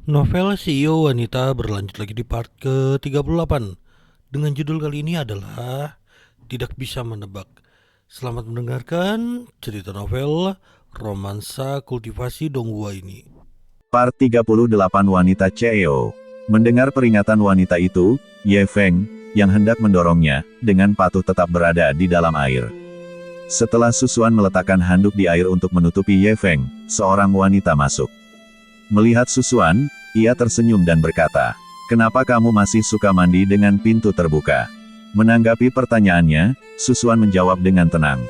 Novel CEO Wanita berlanjut lagi di part ke-38 dengan judul kali ini adalah Tidak Bisa Menebak. Selamat mendengarkan cerita novel Romansa Kultivasi Donghua ini. Part 38 Wanita CEO. Mendengar peringatan wanita itu, Ye Feng, yang hendak mendorongnya, dengan patuh tetap berada di dalam air. Setelah Susuan meletakkan handuk di air untuk menutupi Ye Feng, seorang wanita masuk. Melihat Susuan, ia tersenyum dan berkata, "Kenapa kamu masih suka mandi dengan pintu terbuka?" Menanggapi pertanyaannya, Susuan menjawab dengan tenang.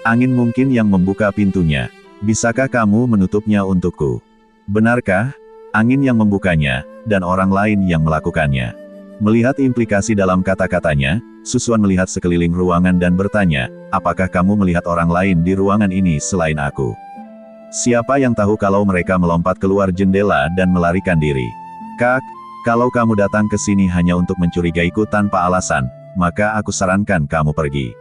"Angin mungkin yang membuka pintunya. Bisakah kamu menutupnya untukku?" "Benarkah? Angin yang membukanya, dan orang lain yang melakukannya." Melihat implikasi dalam kata-katanya, Susuan melihat sekeliling ruangan dan bertanya, "Apakah kamu melihat orang lain di ruangan ini selain aku? Siapa yang tahu kalau mereka melompat keluar jendela dan melarikan diri? Kak, kalau kamu datang ke sini hanya untuk mencurigaiku tanpa alasan, maka aku sarankan kamu pergi."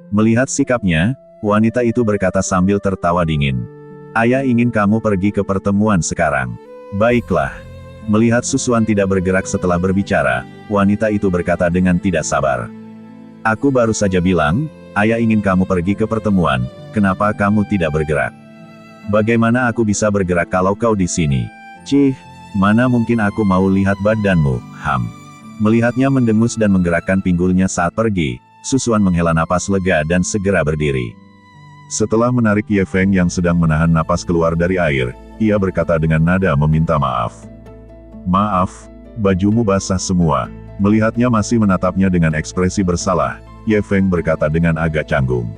Melihat sikapnya, wanita itu berkata sambil tertawa dingin, "Ayah ingin kamu pergi ke pertemuan sekarang." "Baiklah." Melihat Susuan tidak bergerak setelah berbicara, wanita itu berkata dengan tidak sabar, "Aku baru saja bilang, ayah ingin kamu pergi ke pertemuan, kenapa kamu tidak bergerak? Bagaimana aku bisa bergerak kalau kau di sini? Cih, mana mungkin aku mau lihat badanmu, Ham." Melihatnya mendengus dan menggerakkan pinggulnya saat pergi, Susuan menghela napas lega dan segera berdiri. Setelah menarik Ye Feng yang sedang menahan napas keluar dari air, ia berkata dengan nada meminta maaf. "Maaf, bajumu basah semua." Melihatnya masih menatapnya dengan ekspresi bersalah, Ye Feng berkata dengan agak canggung,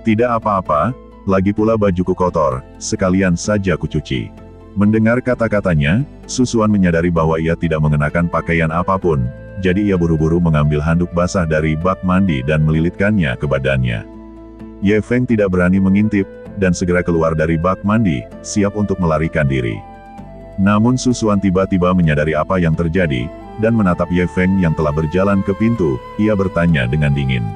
"Tidak apa-apa, lagi pula bajuku kotor, sekalian saja kucuci." Mendengar kata-katanya, Susuan menyadari bahwa ia tidak mengenakan pakaian apapun, jadi ia buru-buru mengambil handuk basah dari bak mandi dan melilitkannya ke badannya. Ye Feng tidak berani mengintip, dan segera keluar dari bak mandi, siap untuk melarikan diri. Namun Susuan tiba-tiba menyadari apa yang terjadi, dan menatap Ye Feng yang telah berjalan ke pintu, ia bertanya dengan dingin,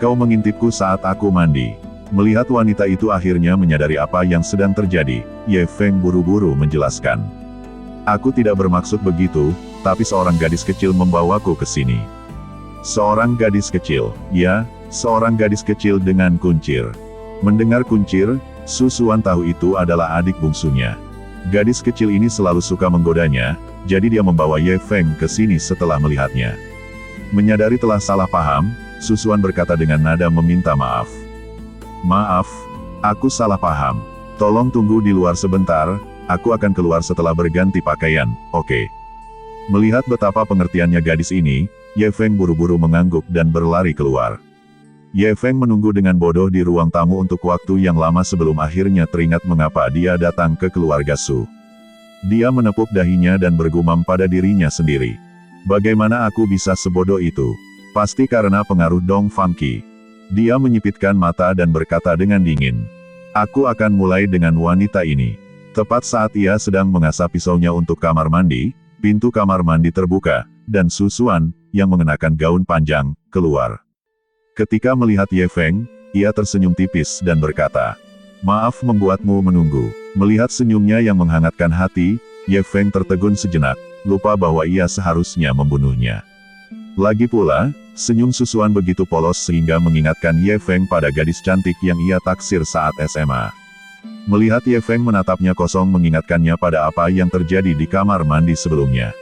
"Kau mengintipku saat aku mandi?" Melihat wanita itu akhirnya menyadari apa yang sedang terjadi, Ye Feng buru-buru menjelaskan, "Aku tidak bermaksud begitu, tapi seorang gadis kecil membawaku ke sini." "Seorang gadis kecil?" "Ya, seorang gadis kecil dengan kuncir." Mendengar kuncir, Susuan tahu itu adalah adik bungsunya. Gadis kecil ini selalu suka menggodanya, jadi dia membawa Ye Feng ke sini setelah melihatnya. Menyadari telah salah paham, Susuan berkata dengan nada meminta maaf. "Maaf, aku salah paham. Tolong tunggu di luar sebentar, aku akan keluar setelah berganti pakaian, oke?" Melihat betapa pengertiannya gadis ini, Ye Feng buru-buru mengangguk dan berlari keluar. Ye Feng menunggu dengan bodoh di ruang tamu untuk waktu yang lama sebelum akhirnya teringat mengapa dia datang ke keluarga Su. Dia menepuk dahinya dan bergumam pada dirinya sendiri, "Bagaimana aku bisa sebodoh itu? Pasti karena pengaruh Dong Fangqi." Dia menyipitkan mata dan berkata dengan dingin, "Aku akan mulai dengan wanita ini." Tepat saat ia sedang mengasah pisaunya untuk kamar mandi, pintu kamar mandi terbuka, dan Susuan, yang mengenakan gaun panjang, keluar. Ketika melihat Ye Feng, ia tersenyum tipis dan berkata, "Maaf membuatmu menunggu." Melihat senyumnya yang menghangatkan hati, Ye Feng tertegun sejenak, lupa bahwa ia seharusnya membunuhnya. Lagi pula, senyum Susuan begitu polos sehingga mengingatkan Ye Feng pada gadis cantik yang ia taksir saat SMA. Melihat Ye Feng menatapnya kosong mengingatkannya pada apa yang terjadi di kamar mandi sebelumnya.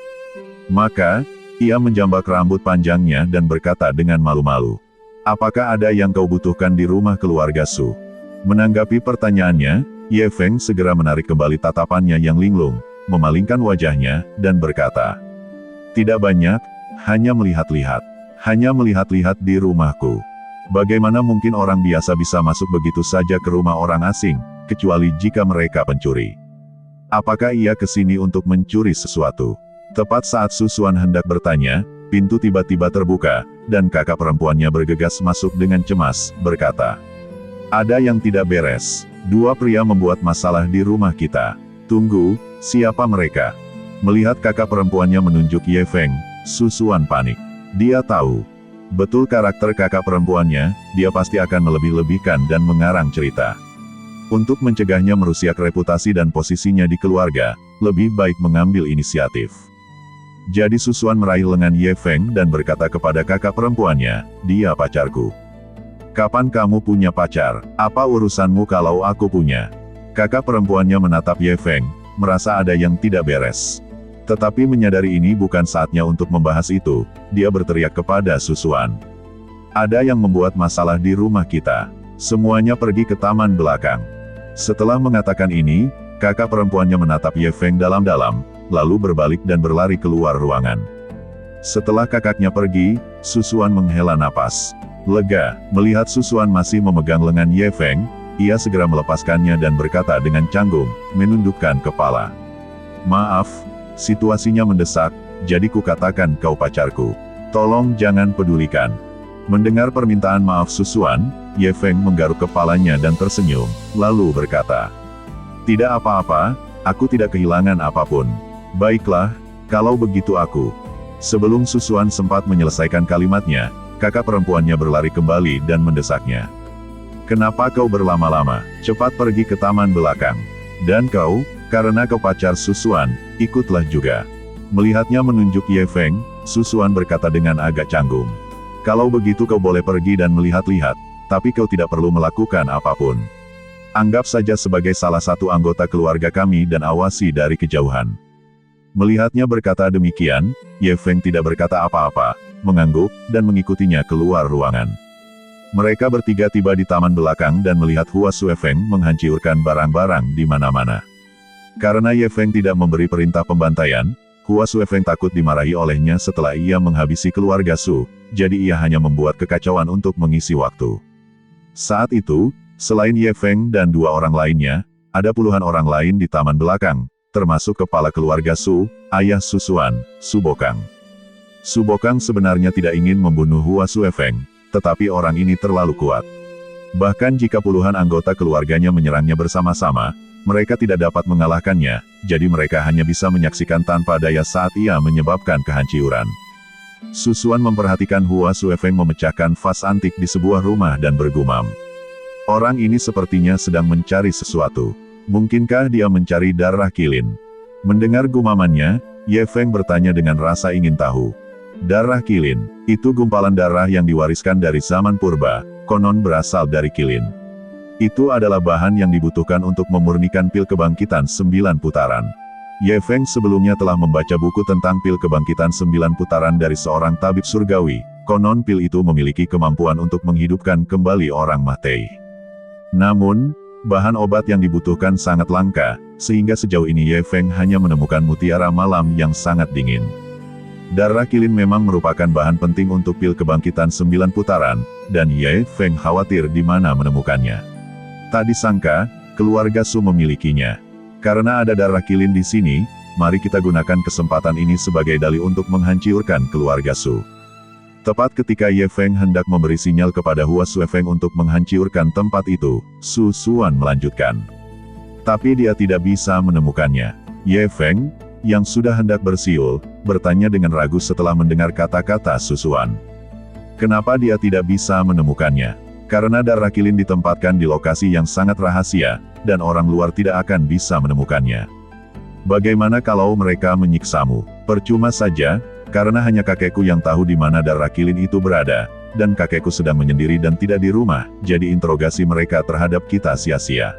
Maka, ia menjambak rambut panjangnya dan berkata dengan malu-malu, "Apakah ada yang kau butuhkan di rumah keluarga Su?" Menanggapi pertanyaannya, Ye Feng segera menarik kembali tatapannya yang linglung, memalingkan wajahnya, dan berkata, "Tidak banyak, hanya melihat-lihat. Hanya melihat-lihat di rumahku. Bagaimana mungkin orang biasa bisa masuk begitu saja ke rumah orang asing, kecuali jika mereka pencuri? Apakah ia ke sini untuk mencuri sesuatu?" Tepat saat Susuan hendak bertanya, pintu tiba-tiba terbuka, dan kakak perempuannya bergegas masuk dengan cemas, berkata, "Ada yang tidak beres. Dua pria membuat masalah di rumah kita." "Tunggu, siapa mereka?" Melihat kakak perempuannya menunjuk Ye Feng, Susuan panik. Dia tahu betul karakter kakak perempuannya, dia pasti akan melebih-lebihkan dan mengarang cerita. Untuk mencegahnya merusak reputasi dan posisinya di keluarga, lebih baik mengambil inisiatif. Jadi Susuan meraih lengan Ye Feng dan berkata kepada kakak perempuannya, "Dia pacarku." "Kapan kamu punya pacar? Apa urusanmu kalau aku punya?" Kakak perempuannya menatap Ye Feng, merasa ada yang tidak beres. Tetapi menyadari ini bukan saatnya untuk membahas itu, dia berteriak kepada Susuan. "Ada yang membuat masalah di rumah kita. Semuanya pergi ke taman belakang." Setelah mengatakan ini, kakak perempuannya menatap Ye Feng dalam-dalam, lalu berbalik dan berlari keluar ruangan. Setelah kakaknya pergi, Susuan menghela napas lega. Melihat Susuan masih memegang lengan Ye Feng, ia segera melepaskannya dan berkata dengan canggung, menundukkan kepala. "Maaf, situasinya mendesak, jadi kukatakan kau pacarku. Tolong jangan pedulikan." Mendengar permintaan maaf Susuan, Ye Feng menggaruk kepalanya dan tersenyum, lalu berkata, "Tidak apa-apa, aku tidak kehilangan apapun. Baiklah, kalau begitu aku." Sebelum Susuan sempat menyelesaikan kalimatnya, kakak perempuannya berlari kembali dan mendesaknya. "Kenapa kau berlama-lama? Cepat pergi ke taman belakang. Dan kau, karena kau pacar Susuan, ikutlah juga." Melihatnya menunjuk Ye Feng, Susuan berkata dengan agak canggung, "Kalau begitu kau boleh pergi dan melihat-lihat, tapi kau tidak perlu melakukan apapun. Anggap saja sebagai salah satu anggota keluarga kami dan awasi dari kejauhan." Melihatnya berkata demikian, Ye Feng tidak berkata apa-apa, mengangguk, dan mengikutinya keluar ruangan. Mereka bertiga tiba di taman belakang dan melihat Hua Suefeng menghancurkan barang-barang di mana-mana. Karena Ye Feng tidak memberi perintah pembantaian, Hua Suefeng takut dimarahi olehnya setelah ia menghabisi keluarga Su, jadi ia hanya membuat kekacauan untuk mengisi waktu. Saat itu, selain Ye Feng dan dua orang lainnya, ada puluhan orang lain di taman belakang, termasuk kepala keluarga Su, ayah Susuan, Su Bokang. Su Bokang sebenarnya tidak ingin membunuh Hua Suefeng, tetapi orang ini terlalu kuat. Bahkan jika puluhan anggota keluarganya menyerangnya bersama-sama, mereka tidak dapat mengalahkannya, jadi mereka hanya bisa menyaksikan tanpa daya saat ia menyebabkan kehancuran. Susuan memperhatikan Hua Suefeng memecahkan vas antik di sebuah rumah dan bergumam. Orang ini sepertinya sedang mencari sesuatu. Mungkinkah dia mencari darah kilin? Mendengar gumamannya, Ye Feng bertanya dengan rasa ingin tahu. Darah kilin, itu gumpalan darah yang diwariskan dari zaman purba, konon berasal dari kilin. Itu adalah bahan yang dibutuhkan untuk memurnikan pil kebangkitan 9 putaran. Ye Feng sebelumnya telah membaca buku tentang pil kebangkitan 9 putaran dari seorang tabib surgawi, konon pil itu memiliki kemampuan untuk menghidupkan kembali orang mati. Namun, bahan obat yang dibutuhkan sangat langka, sehingga sejauh ini Ye Feng hanya menemukan mutiara malam yang sangat dingin. Darah kilin memang merupakan bahan penting untuk pil kebangkitan 9 putaran, dan Ye Feng khawatir di mana menemukannya. Tak disangka, keluarga Su memilikinya. Karena ada darah kilin di sini, mari kita gunakan kesempatan ini sebagai dalih untuk menghancurkan keluarga Su. Tepat ketika Ye Feng hendak memberi sinyal kepada Hua Suefeng untuk menghancurkan tempat itu, Su Suan melanjutkan. Tapi dia tidak bisa menemukannya. Ye Feng, yang sudah hendak bersiul, bertanya dengan ragu setelah mendengar kata-kata Su Suan. Kenapa dia tidak bisa menemukannya? Karena darah kilin ditempatkan di lokasi yang sangat rahasia, dan orang luar tidak akan bisa menemukannya. Bagaimana kalau mereka menyiksamu? Percuma saja, karena hanya kakekku yang tahu di mana darah kilin itu berada, dan kakekku sedang menyendiri dan tidak di rumah, jadi interogasi mereka terhadap kita sia-sia.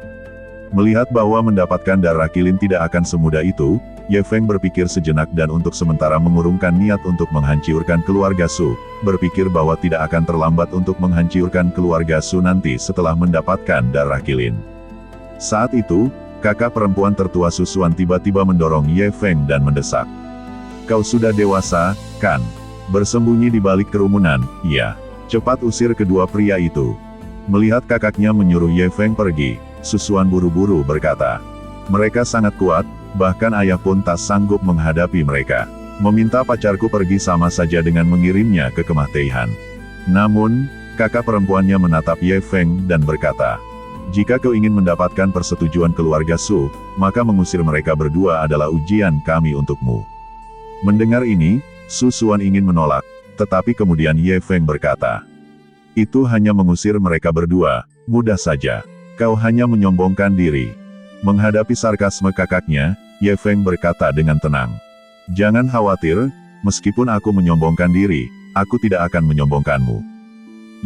Melihat bahwa mendapatkan darah kilin tidak akan semudah itu, Ye Feng berpikir sejenak dan untuk sementara mengurungkan niat untuk menghancurkan keluarga Su, berpikir bahwa tidak akan terlambat untuk menghancurkan keluarga Su nanti setelah mendapatkan darah kilin. Saat itu, kakak perempuan tertua Susuan tiba-tiba mendorong Ye Feng dan mendesak. "Kau sudah dewasa, kan? Bersembunyi di balik kerumunan, iya. Cepat usir kedua pria itu." Melihat kakaknya menyuruh Ye Feng pergi, Susuan buru-buru berkata, "Mereka sangat kuat, bahkan ayah pun tak sanggup menghadapi mereka. Meminta pacarku pergi sama saja dengan mengirimnya ke kematian." Namun, kakak perempuannya menatap Ye Feng dan berkata, "Jika kau ingin mendapatkan persetujuan keluarga Su, maka mengusir mereka berdua adalah ujian kami untukmu." Mendengar ini, Su Suan ingin menolak, tetapi kemudian Ye Feng berkata, "Itu hanya mengusir mereka berdua, mudah saja. Kau hanya menyombongkan diri. Menghadapi sarkasme kakaknya, Ye Feng berkata dengan tenang. Jangan khawatir, meskipun aku menyombongkan diri, aku tidak akan menyombongkanmu.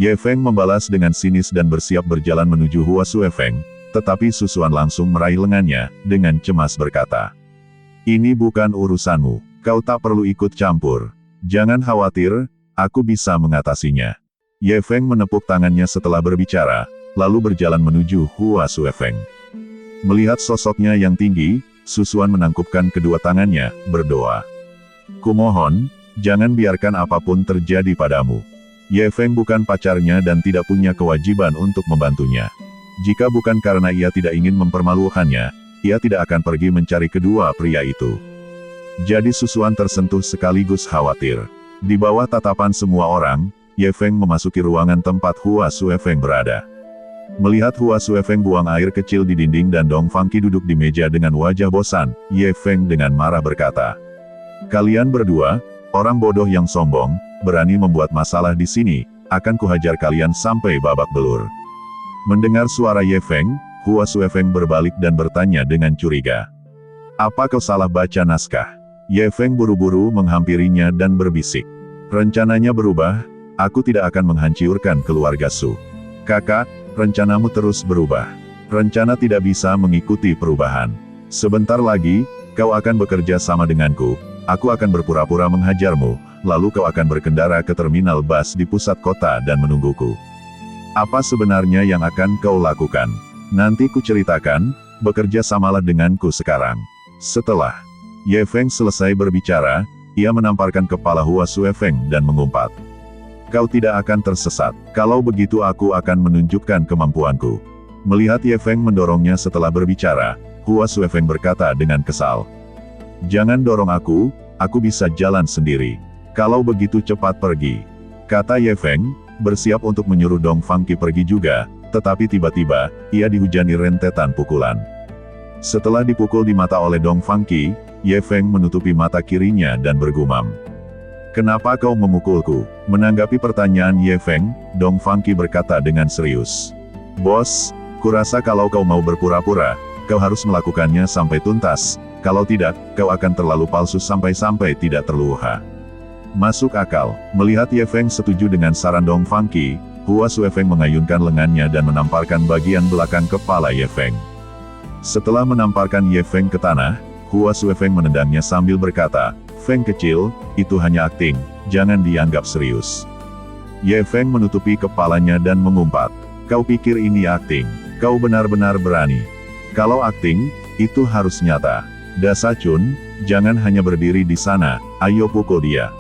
Ye Feng membalas dengan sinis dan bersiap berjalan menuju Hua Suefeng, tetapi Susuan langsung meraih lengannya, dengan cemas berkata. Ini bukan urusanmu, kau tak perlu ikut campur. Jangan khawatir, aku bisa mengatasinya. Ye Feng menepuk tangannya setelah berbicara, lalu berjalan menuju Hua Suefeng. Melihat sosoknya yang tinggi, Susuan menangkupkan kedua tangannya, berdoa. Kumohon, jangan biarkan apapun terjadi padamu. Ye Feng bukan pacarnya dan tidak punya kewajiban untuk membantunya. Jika bukan karena ia tidak ingin mempermalukannya, ia tidak akan pergi mencari kedua pria itu. Jadi Susuan tersentuh sekaligus khawatir. Di bawah tatapan semua orang, Ye Feng memasuki ruangan tempat Hua Suefeng berada. Melihat Hua Suefeng buang air kecil di dinding dan Dong Fangqi duduk di meja dengan wajah bosan, Ye Feng dengan marah berkata. Kalian berdua, orang bodoh yang sombong, berani membuat masalah di sini, akan kuhajar kalian sampai babak belur. Mendengar suara Ye Feng, Hua Suefeng berbalik dan bertanya dengan curiga. Apa kau salah baca naskah? Ye Feng buru-buru menghampirinya dan berbisik. Rencananya berubah, aku tidak akan menghancurkan keluarga Su. Kakak, rencanamu terus berubah. Rencana tidak bisa mengikuti perubahan. Sebentar lagi, kau akan bekerja sama denganku, aku akan berpura-pura menghajarmu, lalu kau akan berkendara ke terminal bus di pusat kota dan menungguku. Apa sebenarnya yang akan kau lakukan? Nanti ku ceritakan, bekerja samalah denganku sekarang. Setelah Ye Feng selesai berbicara, ia menamparkan kepala Hua Suefeng dan mengumpat. Kau tidak akan tersesat, kalau begitu aku akan menunjukkan kemampuanku. Melihat Ye Feng mendorongnya setelah berbicara, Hua Suefeng berkata dengan kesal. Jangan dorong aku bisa jalan sendiri. Kalau begitu cepat pergi. Kata Ye Feng, bersiap untuk menyuruh Dong Fangqi pergi juga, tetapi tiba-tiba, ia dihujani rentetan pukulan. Setelah dipukul di mata oleh Dong Fangqi, Ye Feng menutupi mata kirinya dan bergumam. Kenapa kau memukulku? Menanggapi pertanyaan Ye Feng, Dong Fangqi berkata dengan serius. Bos, kurasa kalau kau mau berpura-pura, kau harus melakukannya sampai tuntas, kalau tidak, kau akan terlalu palsu sampai-sampai tidak terluha. Masuk akal. Melihat Ye Feng setuju dengan saran Dong Fangqi, Hua Suefeng mengayunkan lengannya dan menamparkan bagian belakang kepala Ye Feng. Setelah menamparkan Ye Feng ke tanah, Hua Suefeng menendangnya sambil berkata, Feng kecil, itu hanya akting, jangan dianggap serius. Ye Feng menutupi kepalanya dan mengumpat. Kau pikir ini akting? Kau benar-benar berani. Kalau akting, itu harus nyata. Dasa Chun, jangan hanya berdiri di sana, ayo pukul dia.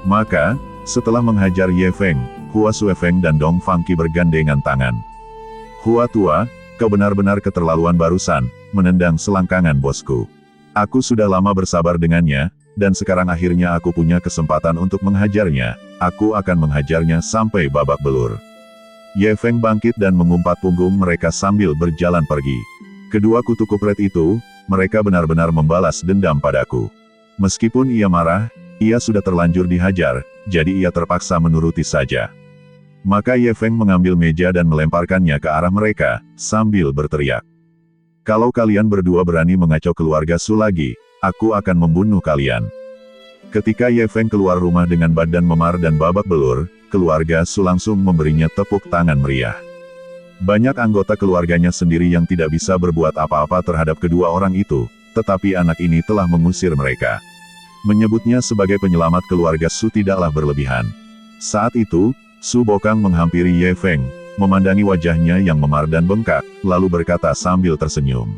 Maka, setelah menghajar Ye Feng, Hua Suefeng dan Dong Fangqi bergandengan tangan. Hua tua, kau benar-benar keterlaluan barusan, menendang selangkangan bosku. Aku sudah lama bersabar dengannya, dan sekarang akhirnya aku punya kesempatan untuk menghajarnya, aku akan menghajarnya sampai babak belur. Ye Feng bangkit dan mengumpat punggung mereka sambil berjalan pergi. Kedua kutu kupret itu, mereka benar-benar membalas dendam padaku. Meskipun ia marah, ia sudah terlanjur dihajar, jadi ia terpaksa menuruti saja. Maka Ye Feng mengambil meja dan melemparkannya ke arah mereka, sambil berteriak. Kalau kalian berdua berani mengacau keluarga Su lagi, aku akan membunuh kalian. Ketika Ye Feng keluar rumah dengan badan memar dan babak belur, keluarga Su langsung memberinya tepuk tangan meriah. Banyak anggota keluarganya sendiri yang tidak bisa berbuat apa-apa terhadap kedua orang itu, tetapi anak ini telah mengusir mereka. Menyebutnya sebagai penyelamat keluarga Su tidaklah berlebihan. Saat itu, Su Bokang menghampiri Ye Feng, memandangi wajahnya yang memar dan bengkak, lalu berkata sambil tersenyum.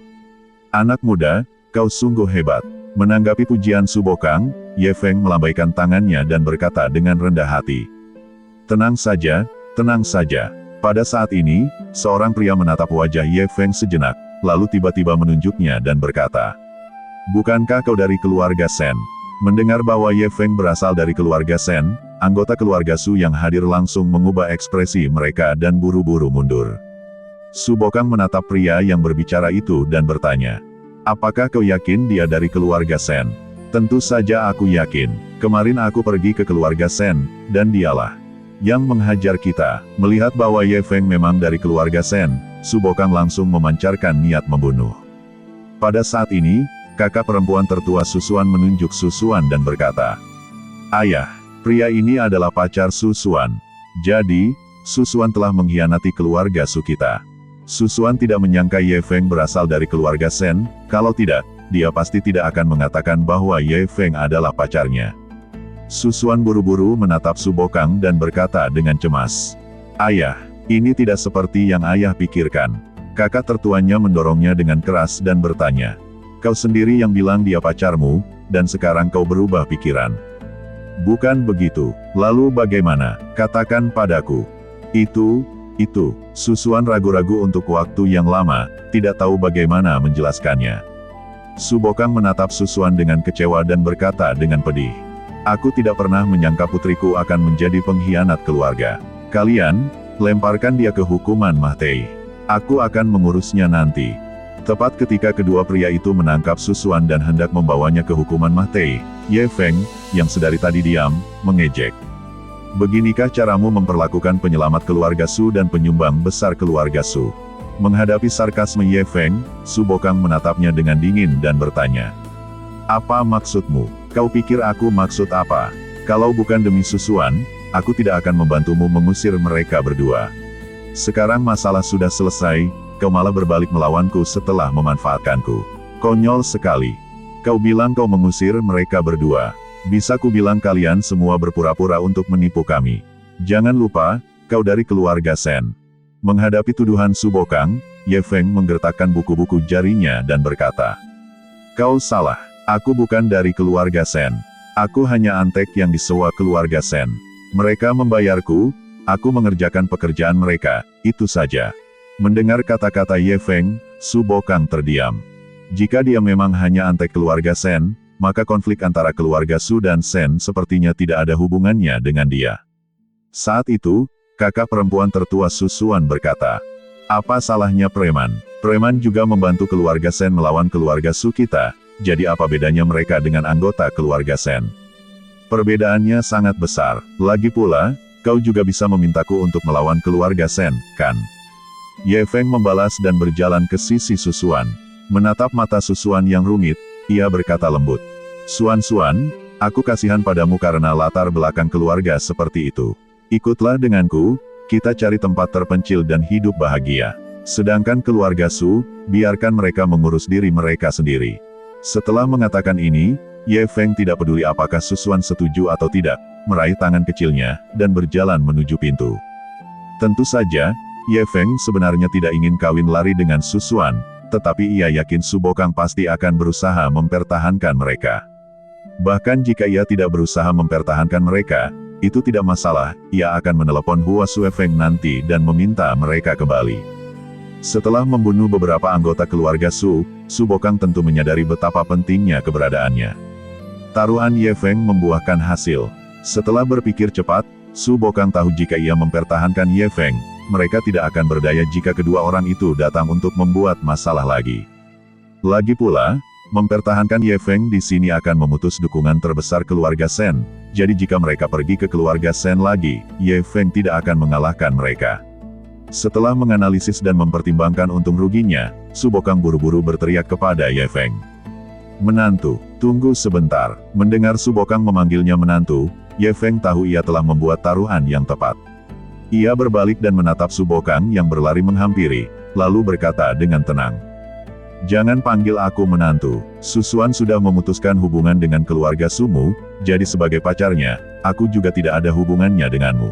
Anak muda, kau sungguh hebat. Menanggapi pujian Su Bokang, Ye Feng melambaikan tangannya dan berkata dengan rendah hati. Tenang saja, tenang saja. Pada saat ini, seorang pria menatap wajah Ye Feng sejenak, lalu tiba-tiba menunjuknya dan berkata. Bukankah kau dari keluarga Sen? Mendengar bahwa Ye Feng berasal dari keluarga Sen, anggota keluarga Su yang hadir langsung mengubah ekspresi mereka dan buru-buru mundur. Su Bokang menatap pria yang berbicara itu dan bertanya. Apakah kau yakin dia dari keluarga Sen? Tentu saja aku yakin. Kemarin aku pergi ke keluarga Sen, dan dialah. yang menghajar kita. Melihat bahwa Ye Feng memang dari keluarga Sen, Su Bokang langsung memancarkan niat membunuh. Pada saat ini, kakak perempuan tertua Susuan menunjuk Susuan dan berkata, "Ayah, pria ini adalah pacar Susuan. Jadi, Susuan telah mengkhianati keluarga Su kita." Susuan tidak menyangka Ye Feng berasal dari keluarga Sen, kalau tidak, dia pasti tidak akan mengatakan bahwa Ye Feng adalah pacarnya. Susuan buru-buru menatap Su Bokang dan berkata dengan cemas, "Ayah, ini tidak seperti yang ayah pikirkan." Kakak tertuanya mendorongnya dengan keras dan bertanya, "Kau sendiri yang bilang dia pacarmu, dan sekarang kau berubah pikiran." "Bukan begitu. Lalu bagaimana? Katakan padaku." Itu, Susuan ragu-ragu untuk waktu yang lama, tidak tahu bagaimana menjelaskannya. Su Bokang menatap Susuan dengan kecewa dan berkata dengan pedih, "Aku tidak pernah menyangka putriku akan menjadi pengkhianat keluarga. Kalian, lemparkan dia ke hukuman Mahtei. Aku akan mengurusnya nanti." Tepat ketika kedua pria itu menangkap Susuan dan hendak membawanya ke hukuman Mahtei, Ye Feng, yang sedari tadi diam, mengejek. "Beginikah caramu memperlakukan penyelamat keluarga Su dan penyumbang besar keluarga Su?" Menghadapi sarkasme Ye Feng, Su Bokang menatapnya dengan dingin dan bertanya, "Apa maksudmu? Kau pikir aku maksud apa? Kalau bukan demi Susuan, aku tidak akan membantumu mengusir mereka berdua. Sekarang masalah sudah selesai, kau malah berbalik melawanku setelah memanfaatkanku. Konyol sekali. Kau bilang kau mengusir mereka berdua. Bisa ku bilang kalian semua berpura-pura untuk menipu kami. Jangan lupa, kau dari keluarga Sen." Menghadapi tuduhan Su Bokang, Ye Feng menggertakkan buku-buku jarinya dan berkata, "Kau salah. Aku bukan dari keluarga Sen. Aku hanya antek yang disewa keluarga Sen. Mereka membayarku, aku mengerjakan pekerjaan mereka, itu saja." Mendengar kata-kata Ye Feng, Su Bokang terdiam. Jika dia memang hanya antek keluarga Sen, maka konflik antara keluarga Su dan Sen sepertinya tidak ada hubungannya dengan dia. Saat itu, kakak perempuan tertua Susuan berkata, "Apa salahnya preman? Preman juga membantu keluarga Sen melawan keluarga Su kita, jadi apa bedanya mereka dengan anggota keluarga Sen? Perbedaannya sangat besar. Lagi pula, kau juga bisa memintaku untuk melawan keluarga Sen, kan?" Ye Feng membalas dan berjalan ke sisi Susuan. Menatap mata Susuan yang rumit, ia berkata lembut, Suan, aku kasihan padamu karena latar belakang keluarga seperti itu. Ikutlah denganku, kita cari tempat terpencil dan hidup bahagia. Sedangkan keluarga Su, biarkan mereka mengurus diri mereka sendiri." Setelah mengatakan ini, Ye Feng tidak peduli apakah Susuan setuju atau tidak, meraih tangan kecilnya, dan berjalan menuju pintu. Tentu saja, Ye Feng sebenarnya tidak ingin kawin lari dengan Susuan, tetapi ia yakin Su Bokang pasti akan berusaha mempertahankan mereka. Bahkan jika ia tidak berusaha mempertahankan mereka, itu tidak masalah, ia akan menelepon Hua Suefeng nanti dan meminta mereka kembali. Setelah membunuh beberapa anggota keluarga Su, Su Bokang tentu menyadari betapa pentingnya keberadaannya. Taruhan Ye Feng membuahkan hasil. Setelah berpikir cepat, Su Bokang tahu jika ia mempertahankan Ye Feng, mereka tidak akan berdaya jika kedua orang itu datang untuk membuat masalah lagi. Lagi pula, mempertahankan Ye Feng di sini akan memutus dukungan terbesar keluarga Sen, jadi jika mereka pergi ke keluarga Sen lagi, Ye Feng tidak akan mengalahkan mereka. Setelah menganalisis dan mempertimbangkan untung ruginya, Su Bokang buru-buru berteriak kepada Ye Feng. "Menantu, tunggu sebentar." Mendengar Su Bokang memanggilnya menantu, Ye Feng tahu ia telah membuat taruhan yang tepat. Ia berbalik dan menatap Su Bokang yang berlari menghampiri, lalu berkata dengan tenang, "Jangan panggil aku menantu. Susuan sudah memutuskan hubungan dengan keluarga Sumu, jadi sebagai pacarnya, aku juga tidak ada hubungannya denganmu.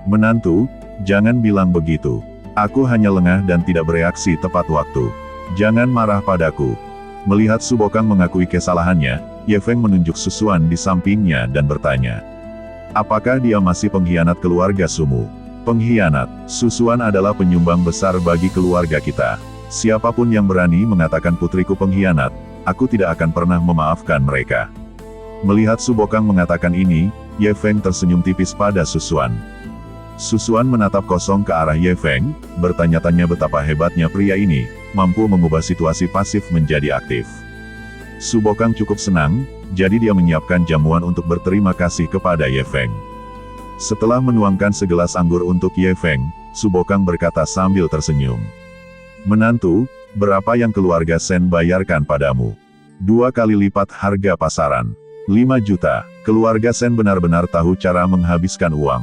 Menantu, jangan bilang begitu. Aku hanya lengah dan tidak bereaksi tepat waktu. Jangan marah padaku." Melihat Su Bokang mengakui kesalahannya, Ye Feng menunjuk Susuan di sampingnya dan bertanya, "Apakah dia masih pengkhianat keluarga Sumu?" "Pengkhianat, Susuan adalah penyumbang besar bagi keluarga kita. Siapapun yang berani mengatakan putriku pengkhianat, aku tidak akan pernah memaafkan mereka." Melihat Su Bokang mengatakan ini, Ye Feng tersenyum tipis pada Susuan. Susuan menatap kosong ke arah Ye Feng, bertanya-tanya betapa hebatnya pria ini, mampu mengubah situasi pasif menjadi aktif. Su Bokang cukup senang, jadi dia menyiapkan jamuan untuk berterima kasih kepada Ye Feng. Setelah menuangkan segelas anggur untuk Ye Feng, Su Bokang berkata sambil tersenyum. "Menantu, berapa yang keluarga Sen bayarkan padamu?" "2 kali lipat harga pasaran. 5 juta. Keluarga Sen benar-benar tahu cara menghabiskan uang.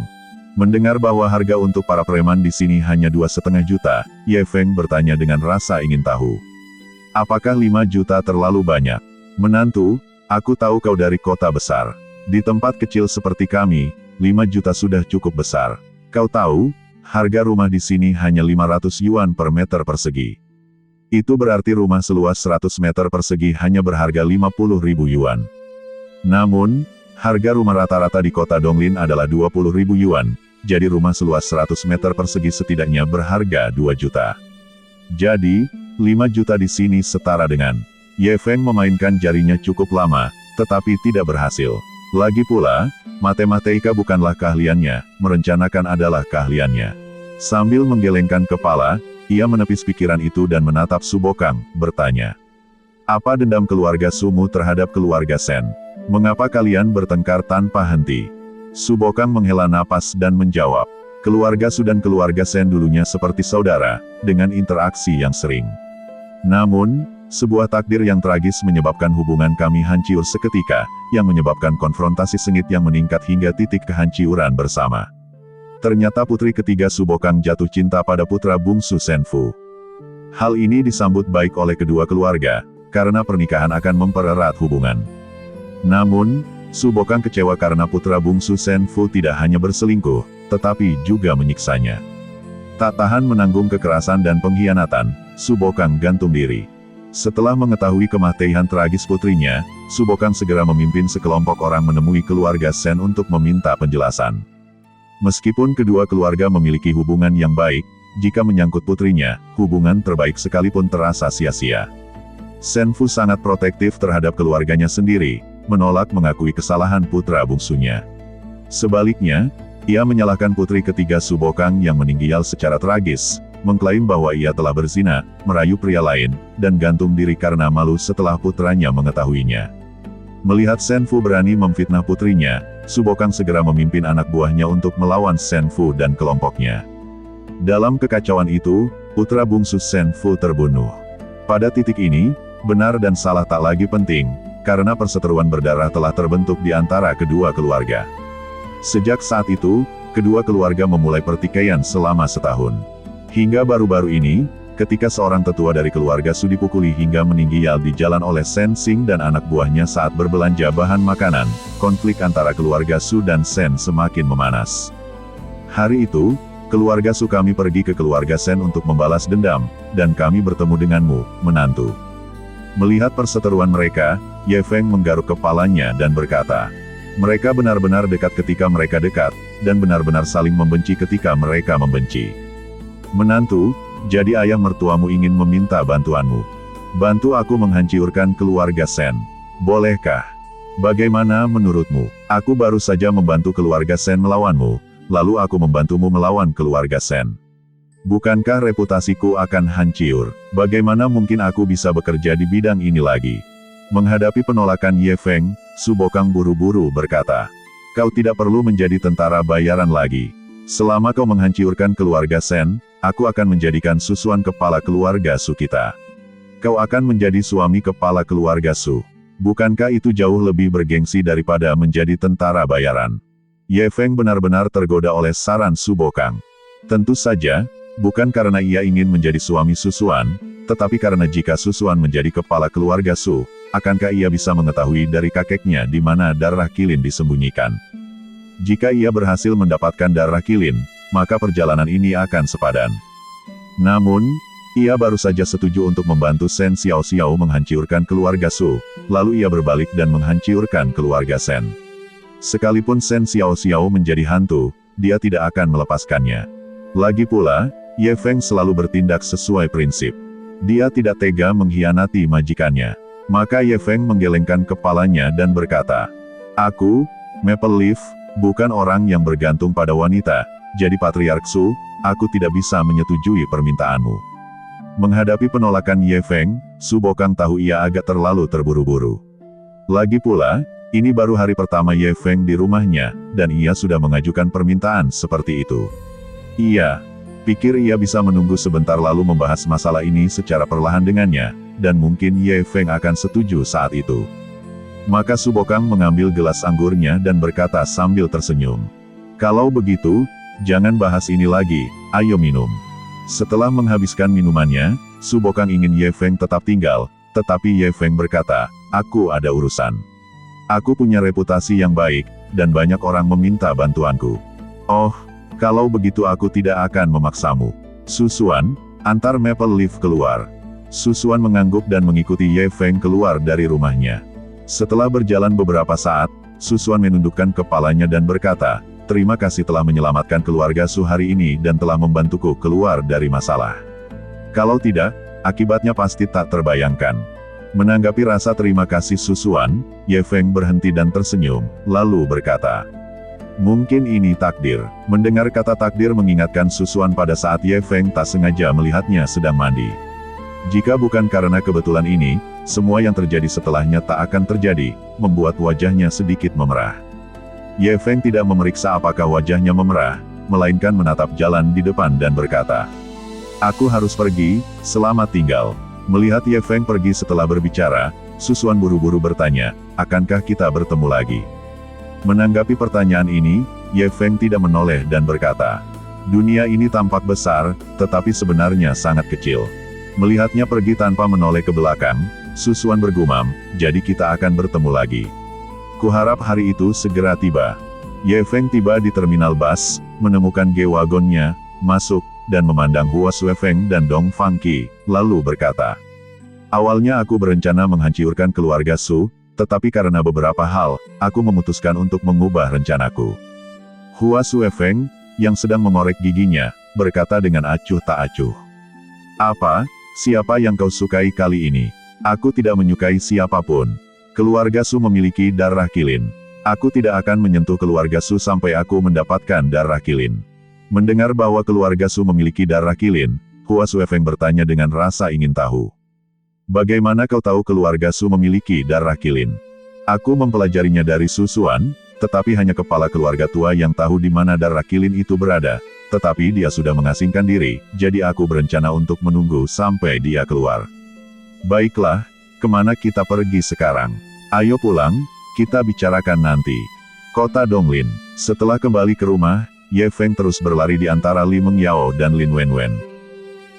Mendengar bahwa harga untuk para preman di sini hanya 2,5 juta, Ye Feng bertanya dengan rasa ingin tahu. "Apakah 5 juta terlalu banyak?" "Menantu, aku tahu kau dari kota besar. Di tempat kecil seperti kami, 5 juta sudah cukup besar. Kau tahu, harga rumah di sini hanya 500 yuan per meter persegi. Itu berarti rumah seluas 100 meter persegi hanya berharga 50.000 yuan. Namun, harga rumah rata-rata di kota Donglin adalah 20.000 yuan, jadi rumah seluas 100 meter persegi setidaknya berharga 2 juta. Jadi, 5 juta di sini setara dengan..." Ye Feng memainkan jarinya cukup lama, tetapi tidak berhasil. Lagi pula, matematika bukanlah keahliannya, merencanakan adalah keahliannya. Sambil menggelengkan kepala, ia menepis pikiran itu dan menatap Su Bokang, bertanya. "Apa dendam keluarga Sumu terhadap keluarga Sen? Mengapa kalian bertengkar tanpa henti?" Su Bokang menghela napas dan menjawab. "Keluarga Su dan keluarga Sen dulunya seperti saudara, dengan interaksi yang sering. Namun, sebuah takdir yang tragis menyebabkan hubungan kami hancur seketika, yang menyebabkan konfrontasi sengit yang meningkat hingga titik kehancuran bersama. Ternyata putri ketiga Su Bokang jatuh cinta pada putra bungsu Sen Fu. Hal ini disambut baik oleh kedua keluarga, karena pernikahan akan mempererat hubungan. Namun, Su Bokang kecewa karena putra bungsu Sen Fu tidak hanya berselingkuh, tetapi juga menyiksanya. Tak tahan menanggung kekerasan dan pengkhianatan, Su Bokang gantung diri. Setelah mengetahui kematian tragis putrinya, Su Bokang segera memimpin sekelompok orang menemui keluarga Sen untuk meminta penjelasan. Meskipun kedua keluarga memiliki hubungan yang baik, jika menyangkut putrinya, hubungan terbaik sekalipun terasa sia-sia. Sen Fu sangat protektif terhadap keluarganya sendiri, menolak mengakui kesalahan putra bungsunya. Sebaliknya, ia menyalahkan putri ketiga Su Bokang yang meninggal secara tragis, mengklaim bahwa ia telah berzina, merayu pria lain, dan gantung diri karena malu setelah putranya mengetahuinya. Melihat Sen Fu berani memfitnah putrinya, Su Bokang segera memimpin anak buahnya untuk melawan Sen Fu dan kelompoknya. Dalam kekacauan itu, putra bungsu Sen Fu terbunuh. Pada titik ini, benar dan salah tak lagi penting, karena perseteruan berdarah telah terbentuk di antara kedua keluarga. Sejak saat itu, kedua keluarga memulai pertikaian selama setahun. Hingga baru-baru ini, ketika seorang tetua dari keluarga Su dipukuli hingga meninggal di jalan oleh Sen Xing dan anak buahnya saat berbelanja bahan makanan, konflik antara keluarga Su dan Sen semakin memanas. Hari itu, keluarga Su kami pergi ke keluarga Sen untuk membalas dendam, dan kami bertemu denganmu, menantu." Melihat perseteruan mereka, Ye Feng menggaruk kepalanya dan berkata, "Mereka benar-benar dekat ketika mereka dekat, dan benar-benar saling membenci ketika mereka membenci. Menantu, jadi ayah mertuamu ingin meminta bantuanmu. Bantu aku menghancurkan keluarga Sen. Bolehkah? Bagaimana menurutmu? Aku baru saja membantu keluarga Sen melawanmu, lalu aku membantumu melawan keluarga Sen. Bukankah reputasiku akan hancur? Bagaimana mungkin aku bisa bekerja di bidang ini lagi?" Menghadapi penolakan Ye Feng, Su Bokang buru-buru berkata, "Kau tidak perlu menjadi tentara bayaran lagi. Selama kau menghancurkan keluarga Sen, aku akan menjadikan Susuan kepala keluarga Su kita. Kau akan menjadi suami kepala keluarga Su. Bukankah itu jauh lebih bergengsi daripada menjadi tentara bayaran?" Ye Feng benar-benar tergoda oleh saran Su Bokang. Tentu saja, bukan karena ia ingin menjadi suami Susuan, tetapi karena jika Susuan menjadi kepala keluarga Su, akankah ia bisa mengetahui dari kakeknya di mana darah kilin disembunyikan? Jika ia berhasil mendapatkan darah kilin, maka perjalanan ini akan sepadan. Namun, ia baru saja setuju untuk membantu Sen Xiao Xiao menghancurkan keluarga Su, lalu ia berbalik dan menghancurkan keluarga Sen. Sekalipun Sen Xiao Xiao menjadi hantu, dia tidak akan melepaskannya. Lagi pula, Ye Feng selalu bertindak sesuai prinsip. Dia tidak tega mengkhianati majikannya. Maka Ye Feng menggelengkan kepalanya dan berkata, "Aku, Maple Leaf, bukan orang yang bergantung pada wanita, jadi Patriark Su, aku tidak bisa menyetujui permintaanmu." Menghadapi penolakan Ye Feng, Su Bokang tahu ia agak terlalu terburu-buru. Lagi pula, Ini baru hari pertama Ye Feng di rumahnya, dan ia sudah mengajukan permintaan seperti itu. Iya, pikir ia bisa menunggu sebentar lalu membahas masalah ini secara perlahan dengannya, dan mungkin Ye Feng akan setuju saat itu. Maka Su Bokang mengambil gelas anggurnya dan berkata sambil tersenyum. Kalau begitu, jangan bahas ini lagi, ayo minum. Setelah menghabiskan minumannya, Su Bokang ingin Ye Feng tetap tinggal, tetapi Ye Feng berkata, aku ada urusan. Aku punya reputasi yang baik, dan banyak orang meminta bantuanku. Oh, kalau begitu aku tidak akan memaksamu. Susuan, antar Maple Leaf keluar. Susuan mengangguk dan mengikuti Ye Feng keluar dari rumahnya. Setelah berjalan beberapa saat, Susuan menundukkan kepalanya dan berkata, terima kasih telah menyelamatkan keluarga Su hari ini dan telah membantuku keluar dari masalah. Kalau tidak, akibatnya pasti tak terbayangkan. Menanggapi rasa terima kasih Susuan, Ye Feng berhenti dan tersenyum, lalu berkata, mungkin ini takdir. Mendengar kata takdir mengingatkan Susuan pada saat Ye Feng tak sengaja melihatnya sedang mandi. Jika bukan karena kebetulan ini, semua yang terjadi setelahnya tak akan terjadi, membuat wajahnya sedikit memerah. Ye Feng tidak memeriksa apakah wajahnya memerah, melainkan menatap jalan di depan dan berkata, aku harus pergi, selamat tinggal. Melihat Ye Feng pergi setelah berbicara, Susuan buru-buru bertanya, akankah kita bertemu lagi? Menanggapi pertanyaan ini, Ye Feng tidak menoleh dan berkata, dunia ini tampak besar, tetapi sebenarnya sangat kecil. Melihatnya pergi tanpa menoleh ke belakang, Susuan bergumam, jadi kita akan bertemu lagi. Kuharap hari itu segera tiba. Ye Feng tiba di terminal bus, menemukan G-Wagonnya, masuk, dan memandang Hua Suefeng dan Dong Fangqi, lalu berkata, awalnya aku berencana menghancurkan keluarga Su, tetapi karena beberapa hal, aku memutuskan untuk mengubah rencanaku. Hua Suefeng, yang sedang mengorek giginya, berkata dengan acuh tak acuh. Apa? Siapa yang kau sukai kali ini? Aku tidak menyukai siapapun. Keluarga Su memiliki darah kilin. Aku tidak akan menyentuh keluarga Su sampai aku mendapatkan darah kilin. Mendengar bahwa keluarga Su memiliki darah kilin, Hua Suefeng bertanya dengan rasa ingin tahu. Bagaimana kau tahu keluarga Su memiliki darah kilin? Aku mempelajarinya dari Susuan, tetapi hanya kepala keluarga tua yang tahu di mana darah kilin itu berada. Tetapi dia sudah mengasingkan diri, jadi aku berencana untuk menunggu sampai dia keluar. Baiklah, kemana kita pergi sekarang? Ayo pulang, kita bicarakan nanti. Kota Donglin. Setelah kembali ke rumah, Ye Feng terus berlari di antara Li Mengyao dan Lin Wenwen.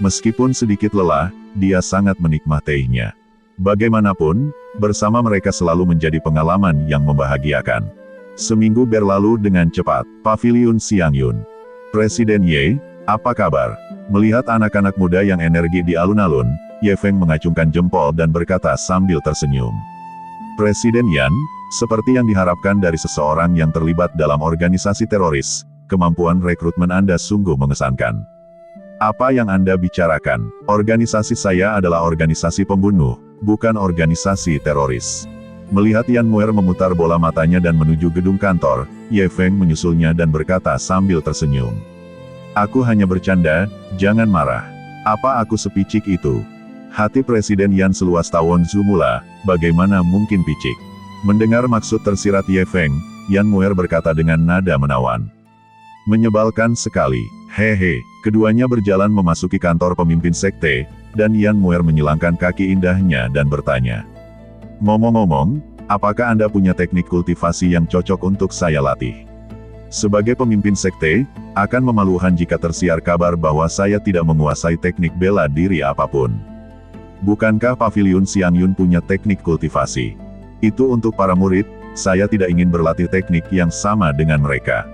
Meskipun sedikit lelah, dia sangat menikmatinya. Bagaimanapun, bersama mereka selalu menjadi pengalaman yang membahagiakan. Seminggu berlalu dengan cepat. Paviliun Xiangyun. Presiden Ye, apa kabar? Melihat anak-anak muda yang energi di alun-alun, Ye Feng mengacungkan jempol dan berkata sambil tersenyum. Presiden Yan, seperti yang diharapkan dari seseorang yang terlibat dalam organisasi teroris, kemampuan rekrutmen Anda sungguh mengesankan. Apa yang Anda bicarakan? Organisasi saya adalah organisasi pembunuh, bukan organisasi teroris. Melihat Yan Muer memutar bola matanya dan menuju gedung kantor, Ye Feng menyusulnya dan berkata sambil tersenyum. Aku hanya bercanda, jangan marah. Apa aku sepicik itu? Hati Presiden Yan seluas tawon Zumula, bagaimana mungkin picik? Mendengar maksud tersirat Ye Feng, Yan Muer berkata dengan nada menawan. Menyebalkan sekali, hehe. Keduanya berjalan memasuki kantor pemimpin sekte, dan Yan Muer menyilangkan kaki indahnya dan bertanya. Ngomong-ngomong, apakah Anda punya teknik kultivasi yang cocok untuk saya latih? Sebagai pemimpin sekte, akan memalukan jika tersiar kabar bahwa saya tidak menguasai teknik bela diri apapun. Bukankah Paviliun Xiangyun punya teknik kultivasi? Itu untuk para murid, saya tidak ingin berlatih teknik yang sama dengan mereka.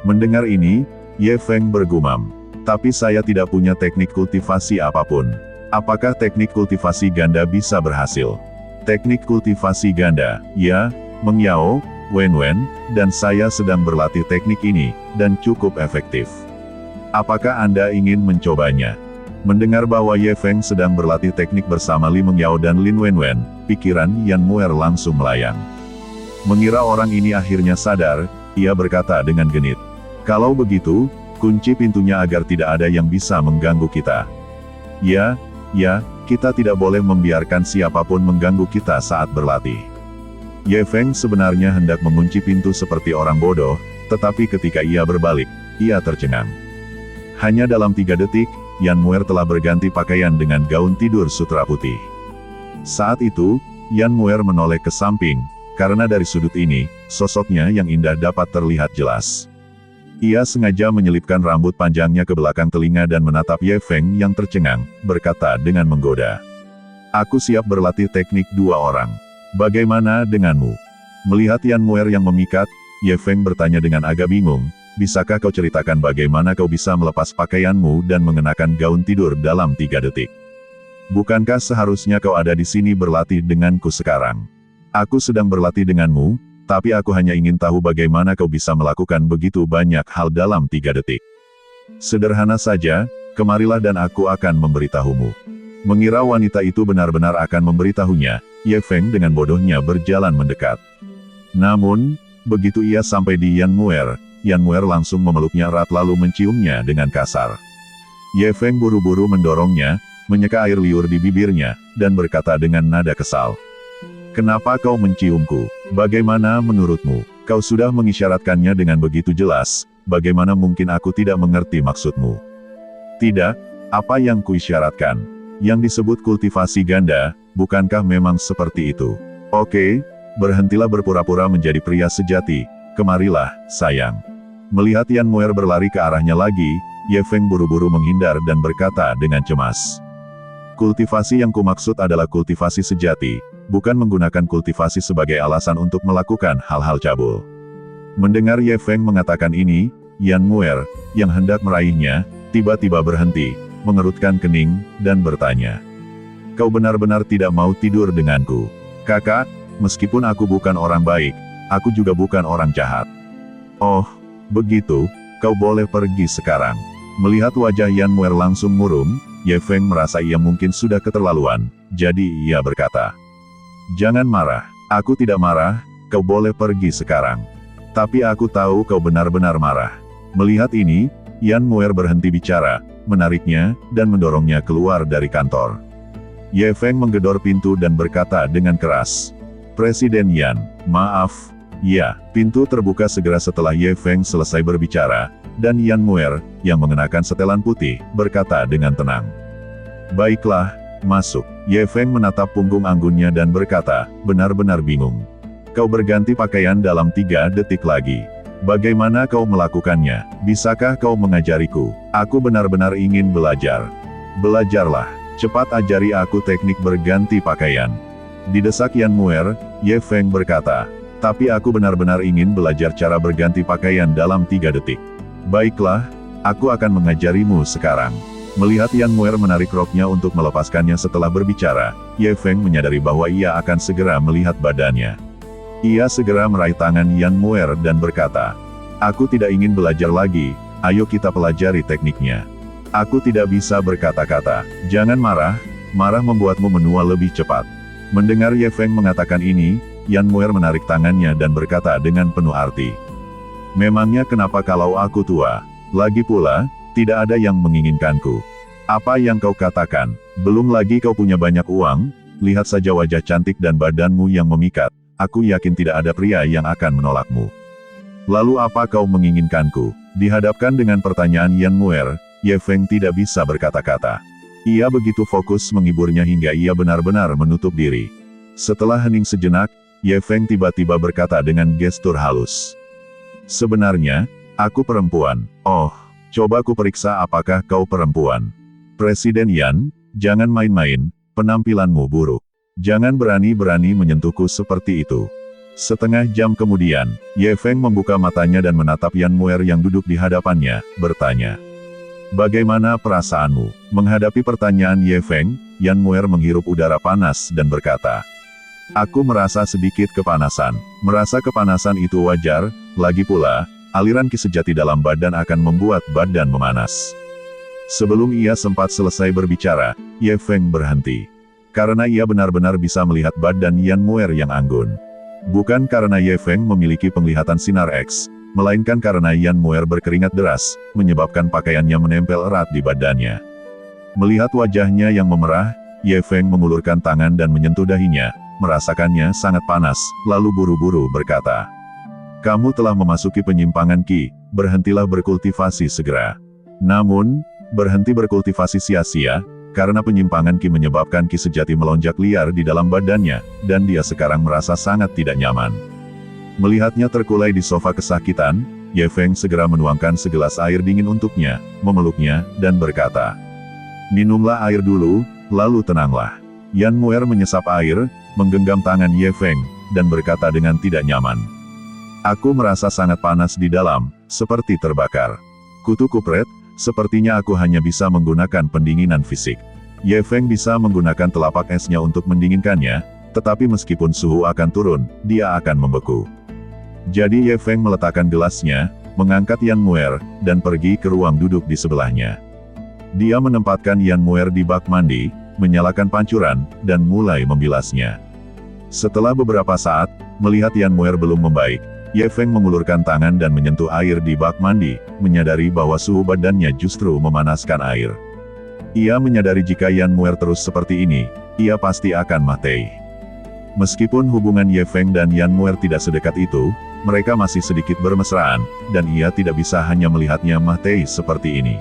Mendengar ini, Ye Feng bergumam. Tapi saya tidak punya teknik kultivasi apapun. Apakah teknik kultivasi ganda bisa berhasil? Teknik kultivasi ganda, ya, Mengyao, Wenwen, dan saya sedang berlatih teknik ini, dan cukup efektif. Apakah Anda ingin mencobanya? Mendengar bahwa Ye Feng sedang berlatih teknik bersama Li Mengyao dan Lin Wenwen, pikiran Yan Muer langsung melayang. Mengira orang ini akhirnya sadar, ia berkata dengan genit. Kalau begitu, kunci pintunya agar tidak ada yang bisa mengganggu kita. Ya, kita tidak boleh membiarkan siapapun mengganggu kita saat berlatih. Ye Feng sebenarnya hendak mengunci pintu seperti orang bodoh, tetapi ketika ia berbalik, ia tercengang. Hanya dalam 3 detik, Yan Muer telah berganti pakaian dengan gaun tidur sutra putih. Saat itu, Yan Muer menoleh ke samping, karena dari sudut ini, sosoknya yang indah dapat terlihat jelas. Ia sengaja menyelipkan rambut panjangnya ke belakang telinga dan menatap Ye Feng yang tercengang, berkata dengan menggoda. Aku siap berlatih teknik 2 orang. Bagaimana denganmu? Melihat Yan Muer yang memikat, Ye Feng bertanya dengan agak bingung, bisakah kau ceritakan bagaimana kau bisa melepas pakaianmu dan mengenakan gaun tidur dalam 3 detik? Bukankah seharusnya kau ada di sini berlatih denganku sekarang? Aku sedang berlatih denganmu, tapi aku hanya ingin tahu bagaimana kau bisa melakukan begitu banyak hal dalam 3 detik. Sederhana saja, kemarilah dan aku akan memberitahumu. Mengira wanita itu benar-benar akan memberitahunya, Ye Feng dengan bodohnya berjalan mendekat. Namun, begitu ia sampai di Yan Muer langsung memeluknya erat lalu menciumnya dengan kasar. Ye Feng buru-buru mendorongnya, menyeka air liur di bibirnya, dan berkata dengan nada kesal. Kenapa kau menciumku? Bagaimana menurutmu? Kau sudah mengisyaratkannya dengan begitu jelas, bagaimana mungkin aku tidak mengerti maksudmu? Tidak, apa yang kuisyaratkan? Yang disebut kultivasi ganda, bukankah memang seperti itu? Oke, berhentilah berpura-pura menjadi pria sejati, kemarilah, sayang. Melihat Yan Muer berlari ke arahnya lagi, Ye Feng buru-buru menghindar dan berkata dengan cemas. Kultivasi yang kumaksud adalah kultivasi sejati, bukan menggunakan kultivasi sebagai alasan untuk melakukan hal-hal cabul. Mendengar Ye Feng mengatakan ini, Yan Muer, yang hendak meraihnya, tiba-tiba berhenti, mengerutkan kening, dan bertanya. Kau benar-benar tidak mau tidur denganku? Kakak, meskipun aku bukan orang baik, aku juga bukan orang jahat. Oh, begitu, kau boleh pergi sekarang. Melihat wajah Yan Muer langsung murung, Ye Feng merasa ia mungkin sudah keterlaluan, jadi ia berkata. Jangan marah, aku tidak marah, kau boleh pergi sekarang. Tapi aku tahu kau benar-benar marah. Melihat ini, Yan Muer berhenti bicara, menariknya, dan mendorongnya keluar dari kantor. Ye Feng menggedor pintu dan berkata dengan keras. Presiden Yan, maaf. Ya, pintu terbuka segera setelah Ye Feng selesai berbicara, dan Yan Muer, yang mengenakan setelan putih, berkata dengan tenang. Baiklah, masuk. Ye Feng menatap punggung anggunnya dan berkata, benar-benar bingung. Kau berganti pakaian dalam 3 detik lagi. Bagaimana kau melakukannya? Bisakah kau mengajariku? Aku benar-benar ingin belajar. Belajarlah. Cepat ajari aku teknik berganti pakaian. Didesak Yan Muer, Ye Feng berkata. Tapi aku benar-benar ingin belajar cara berganti pakaian dalam 3 detik. Baiklah, aku akan mengajarimu sekarang. Melihat Yan Muer menarik roknya untuk melepaskannya setelah berbicara, Ye Feng menyadari bahwa ia akan segera melihat badannya. Ia segera meraih tangan Yan Muer dan berkata, aku tidak ingin belajar lagi, ayo kita pelajari tekniknya. Aku tidak bisa berkata-kata, jangan marah, marah membuatmu menua lebih cepat. Mendengar Ye Feng mengatakan ini, Yan Muer menarik tangannya dan berkata dengan penuh arti. Memangnya kenapa kalau aku tua? Lagi pula, tidak ada yang menginginkanku. Apa yang kau katakan? Belum lagi kau punya banyak uang, lihat saja wajah cantik dan badanmu yang memikat. Aku yakin tidak ada pria yang akan menolakmu. Lalu apa kau menginginkanku? Dihadapkan dengan pertanyaan Yan Muer, Ye Feng tidak bisa berkata-kata. Ia begitu fokus menghiburnya hingga ia benar-benar menutup diri. Setelah hening sejenak, Ye Feng tiba-tiba berkata dengan gestur halus. Sebenarnya, aku perempuan. Oh, coba ku periksa apakah kau perempuan. Presiden Yan, jangan main-main, penampilanmu buruk. Jangan berani-berani menyentuhku seperti itu. Setengah jam kemudian, Ye Feng membuka matanya dan menatap Yan Muer yang duduk di hadapannya, bertanya. Bagaimana perasaanmu? Menghadapi pertanyaan Ye Feng, Yan Muer menghirup udara panas dan berkata. Aku merasa sedikit kepanasan. Merasa kepanasan itu wajar, lagi pula, aliran ki sejati dalam badan akan membuat badan memanas. Sebelum ia sempat selesai berbicara, Ye Feng berhenti. Karena ia benar-benar bisa melihat badan Yan Muer yang anggun. Bukan karena Ye Feng memiliki penglihatan sinar X, melainkan karena Yan Muer berkeringat deras, menyebabkan pakaiannya menempel erat di badannya. Melihat wajahnya yang memerah, Ye Feng mengulurkan tangan dan menyentuh dahinya, merasakannya sangat panas, lalu buru-buru berkata, "Kamu telah memasuki penyimpangan Ki, berhentilah berkultivasi segera." Namun, berhenti berkultivasi sia-sia, karena penyimpangan Ki menyebabkan Ki sejati melonjak liar di dalam badannya, dan dia sekarang merasa sangat tidak nyaman. Melihatnya terkulai di sofa kesakitan, Ye Feng segera menuangkan segelas air dingin untuknya, memeluknya, dan berkata, "Minumlah air dulu, lalu tenanglah." Yan Muer menyesap air, menggenggam tangan Ye Feng, dan berkata dengan tidak nyaman, "Aku merasa sangat panas di dalam, seperti terbakar. Kutu kupret, sepertinya aku hanya bisa menggunakan pendinginan fisik." Ye Feng bisa menggunakan telapak esnya untuk mendinginkannya, tetapi meskipun suhu akan turun, dia akan membeku. Jadi Ye Feng meletakkan gelasnya, mengangkat Yan Muer, dan pergi ke ruang duduk di sebelahnya. Dia menempatkan Yan Muer di bak mandi, menyalakan pancuran, dan mulai membilasnya. Setelah beberapa saat, melihat Yan Muer belum membaik, Ye Feng mengulurkan tangan dan menyentuh air di bak mandi, menyadari bahwa suhu badannya justru memanaskan air. Ia menyadari jika Yan Muer terus seperti ini, ia pasti akan mati. Meskipun hubungan Ye Feng dan Yan Muer tidak sedekat itu, mereka masih sedikit bermesraan, dan ia tidak bisa hanya melihatnya mati seperti ini.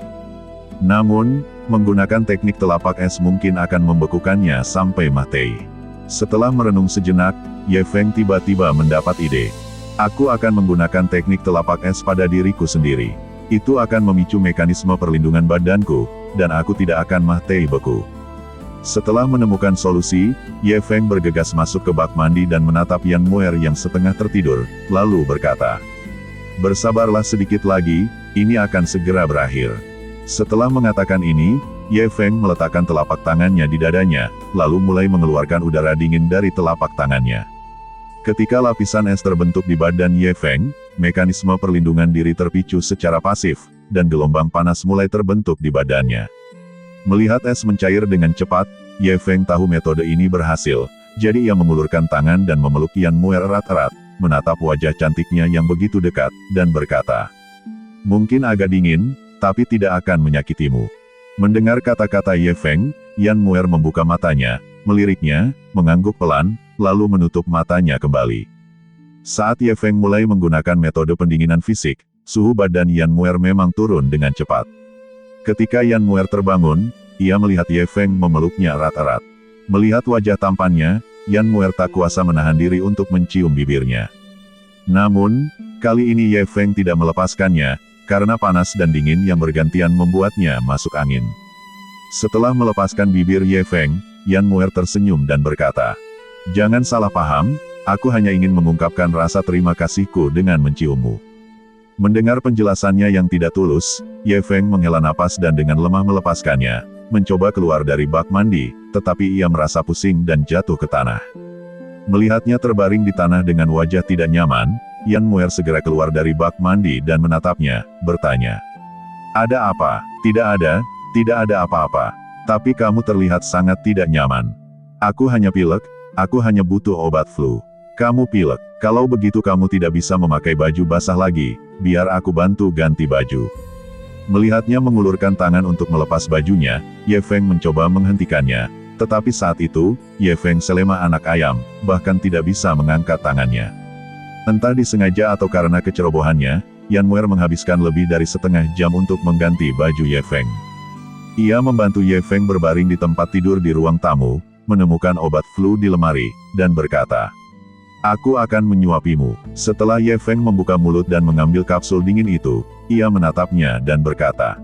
Namun, menggunakan teknik telapak es mungkin akan membekukannya sampai mati. Setelah merenung sejenak, Ye Feng tiba-tiba mendapat ide. "Aku akan menggunakan teknik telapak es pada diriku sendiri. Itu akan memicu mekanisme perlindungan badanku, dan aku tidak akan mati beku." Setelah menemukan solusi, Ye Feng bergegas masuk ke bak mandi dan menatap Yan Muer yang setengah tertidur, lalu berkata, "Bersabarlah sedikit lagi, ini akan segera berakhir." Setelah mengatakan ini, Ye Feng meletakkan telapak tangannya di dadanya, lalu mulai mengeluarkan udara dingin dari telapak tangannya. Ketika lapisan es terbentuk di badan Ye Feng, mekanisme perlindungan diri terpicu secara pasif, dan gelombang panas mulai terbentuk di badannya. Melihat es mencair dengan cepat, Ye Feng tahu metode ini berhasil, jadi ia mengulurkan tangan dan memeluk Yan Muer erat-erat, menatap wajah cantiknya yang begitu dekat, dan berkata, "Mungkin agak dingin, tapi tidak akan menyakitimu." Mendengar kata-kata Ye Feng, Yan Muer membuka matanya, meliriknya, mengangguk pelan, lalu menutup matanya kembali. Saat Ye Feng mulai menggunakan metode pendinginan fisik, suhu badan Yan Muer memang turun dengan cepat. Ketika Yan Muer terbangun, ia melihat Ye Feng memeluknya erat-erat. Melihat wajah tampannya, Yan Muer tak kuasa menahan diri untuk mencium bibirnya. Namun, kali ini Ye Feng tidak melepaskannya, karena panas dan dingin yang bergantian membuatnya masuk angin. Setelah melepaskan bibir Ye Feng, Yan Muer tersenyum dan berkata, "Jangan salah paham, aku hanya ingin mengungkapkan rasa terima kasihku dengan menciummu." Mendengar penjelasannya yang tidak tulus, Ye Feng menghela napas dan dengan lemah melepaskannya, mencoba keluar dari bak mandi, tetapi ia merasa pusing dan jatuh ke tanah. Melihatnya terbaring di tanah dengan wajah tidak nyaman, Yan Muer segera keluar dari bak mandi dan menatapnya, bertanya, "Ada apa?" Tidak ada apa-apa. Tapi kamu terlihat sangat tidak nyaman." "Aku hanya pilek, aku hanya butuh obat flu." "Kamu pilek, kalau begitu kamu tidak bisa memakai baju basah lagi, biar aku bantu ganti baju." Melihatnya mengulurkan tangan untuk melepas bajunya, Ye Feng mencoba menghentikannya, tetapi saat itu, Ye Feng selema anak ayam, bahkan tidak bisa mengangkat tangannya. Entah disengaja atau karena kecerobohannya, Yan Muer menghabiskan lebih dari setengah jam untuk mengganti baju Ye Feng. Ia membantu Ye Feng berbaring di tempat tidur di ruang tamu, menemukan obat flu di lemari, dan berkata, "Aku akan menyuapimu." Setelah Ye Feng membuka mulut dan mengambil kapsul dingin itu, ia menatapnya dan berkata,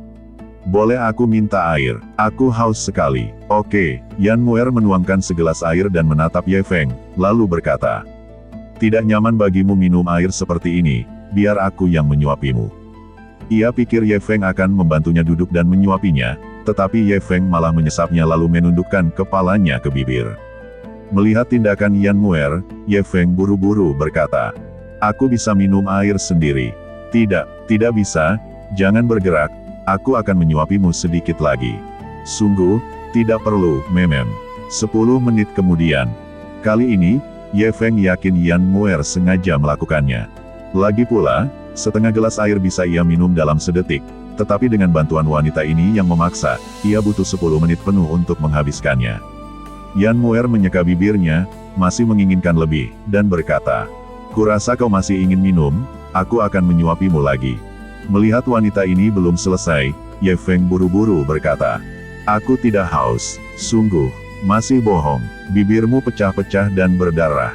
"Boleh aku minta air? Aku haus sekali." "Oke." Yan Muer menuangkan segelas air dan menatap Ye Feng, lalu berkata, "Tidak nyaman bagimu minum air seperti ini, biar aku yang menyuapimu." Ia pikir Ye Feng akan membantunya duduk dan menyuapinya, tetapi Ye Feng malah menyesapnya lalu menundukkan kepalanya ke bibir. Melihat tindakan Yan Muer, Ye Feng buru-buru berkata, "Aku bisa minum air sendiri." Tidak bisa, jangan bergerak, aku akan menyuapimu sedikit lagi." "Sungguh, tidak perlu, Memem." 10 menit kemudian. Kali ini, Ye Feng yakin Yan Muer sengaja melakukannya. Lagi pula, setengah gelas air bisa ia minum dalam sedetik, tetapi dengan bantuan wanita ini yang memaksa, ia butuh 10 menit penuh untuk menghabiskannya. Yan Muer menyeka bibirnya, masih menginginkan lebih, dan berkata, "Kurasa kau masih ingin minum, aku akan menyuapimu lagi." Melihat wanita ini belum selesai, Ye Feng buru-buru berkata, "Aku tidak haus, sungguh, masih bohong, bibirmu pecah-pecah dan berdarah.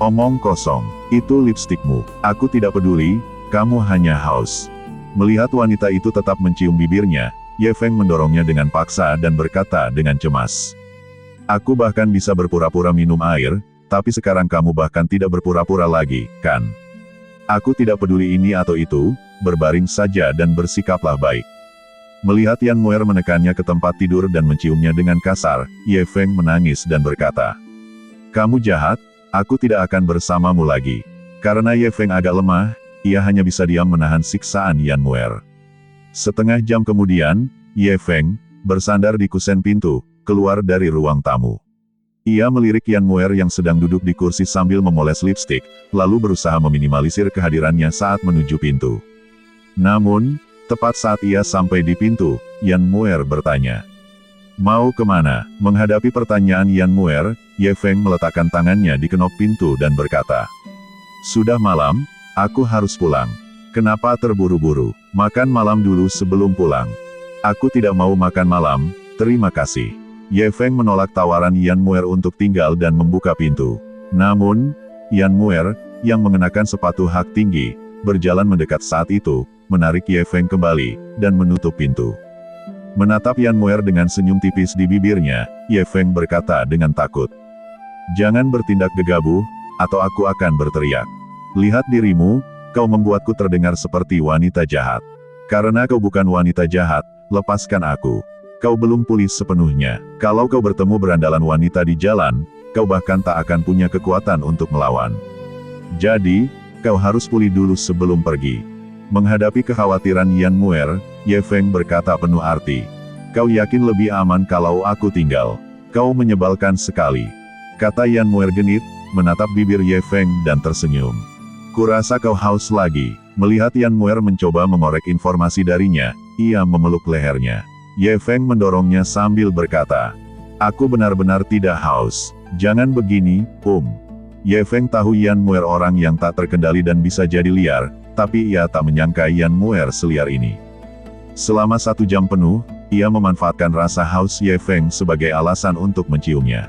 Omong kosong, itu lipstikmu, aku tidak peduli, kamu hanya haus." Melihat wanita itu tetap mencium bibirnya, Ye Feng mendorongnya dengan paksa dan berkata dengan cemas, "Aku bahkan bisa berpura-pura minum air, tapi sekarang kamu bahkan tidak berpura-pura lagi, kan? Aku tidak peduli ini atau itu, berbaring saja dan bersikaplah baik." Melihat Yan Muer menekannya ke tempat tidur dan menciumnya dengan kasar, Ye Feng menangis dan berkata, "Kamu jahat, aku tidak akan bersamamu lagi." Karena Ye Feng agak lemah, ia hanya bisa diam menahan siksaan Yan Muer. Setengah jam kemudian, Ye Feng bersandar di kusen pintu, keluar dari ruang tamu. Ia melirik Yan Muer yang sedang duduk di kursi sambil memoles lipstik, lalu berusaha meminimalisir kehadirannya saat menuju pintu. Namun, tepat saat ia sampai di pintu, Yan Muer bertanya, "Mau kemana?" Menghadapi pertanyaan Yan Muer, Ye Feng meletakkan tangannya di kenop pintu dan berkata, "Sudah malam, aku harus pulang." "Kenapa terburu-buru? Makan malam dulu sebelum pulang." "Aku tidak mau makan malam, terima kasih." Ye Feng menolak tawaran Yan Muer untuk tinggal dan membuka pintu. Namun, Yan Muer, yang mengenakan sepatu hak tinggi, berjalan mendekat saat itu, menarik Ye Feng kembali, dan menutup pintu. Menatap Yan Muer dengan senyum tipis di bibirnya, Ye Feng berkata dengan takut, "Jangan bertindak gegabah, atau aku akan berteriak. Lihat dirimu, kau membuatku terdengar seperti wanita jahat. Karena kau bukan wanita jahat, lepaskan aku. Kau belum pulih sepenuhnya. Kalau kau bertemu berandalan wanita di jalan, kau bahkan tak akan punya kekuatan untuk melawan. Jadi, kau harus pulih dulu sebelum pergi." Menghadapi kekhawatiran Yan Muer, Ye Feng berkata penuh arti, "Kau yakin lebih aman kalau aku tinggal? Kau menyebalkan sekali," kata Yan Muer genit, menatap bibir Ye Feng dan tersenyum. "Kurasa kau haus lagi." Melihat Yan Muer mencoba mengorek informasi darinya, ia memeluk lehernya. Ye Feng mendorongnya sambil berkata, "Aku benar-benar tidak haus. Jangan begini, Ye Feng tahu Yan Muer orang yang tak terkendali dan bisa jadi liar, tapi ia tak menyangka Yan Muer seliar ini. Selama 1 jam penuh, ia memanfaatkan rasa haus Ye Feng sebagai alasan untuk menciumnya.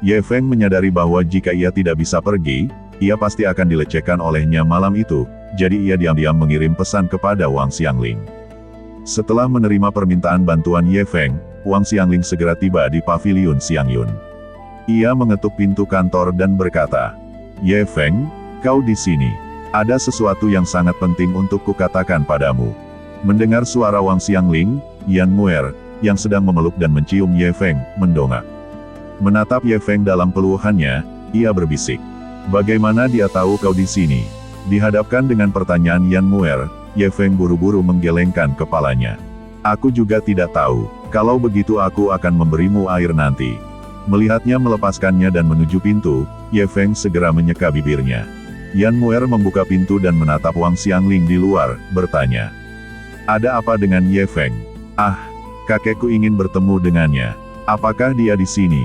Ye Feng menyadari bahwa jika ia tidak bisa pergi, ia pasti akan dilecehkan olehnya malam itu, jadi ia diam-diam mengirim pesan kepada Wang Xiangling. Setelah menerima permintaan bantuan Ye Feng, Wang Xiangling segera tiba di paviliun Xiangyun. Ia mengetuk pintu kantor dan berkata, "Ye Feng, kau di sini. Ada sesuatu yang sangat penting untuk kukatakan padamu." Mendengar suara Wang Xiangling, Yan Muer, yang sedang memeluk dan mencium Ye Feng, mendongak. Menatap Ye Feng dalam peluhannya, ia berbisik, "Bagaimana dia tahu kau di sini?" Dihadapkan dengan pertanyaan Yan Muer, Ye Feng buru-buru menggelengkan kepalanya. "Aku juga tidak tahu. Kalau begitu aku akan memberimu air nanti." Melihatnya melepaskannya dan menuju pintu, Ye Feng segera menyeka bibirnya. Yan Muer membuka pintu dan menatap Wang Xiangling di luar, bertanya, "Ada apa dengan Ye Feng?" "Ah, kakekku ingin bertemu dengannya. Apakah dia di sini?"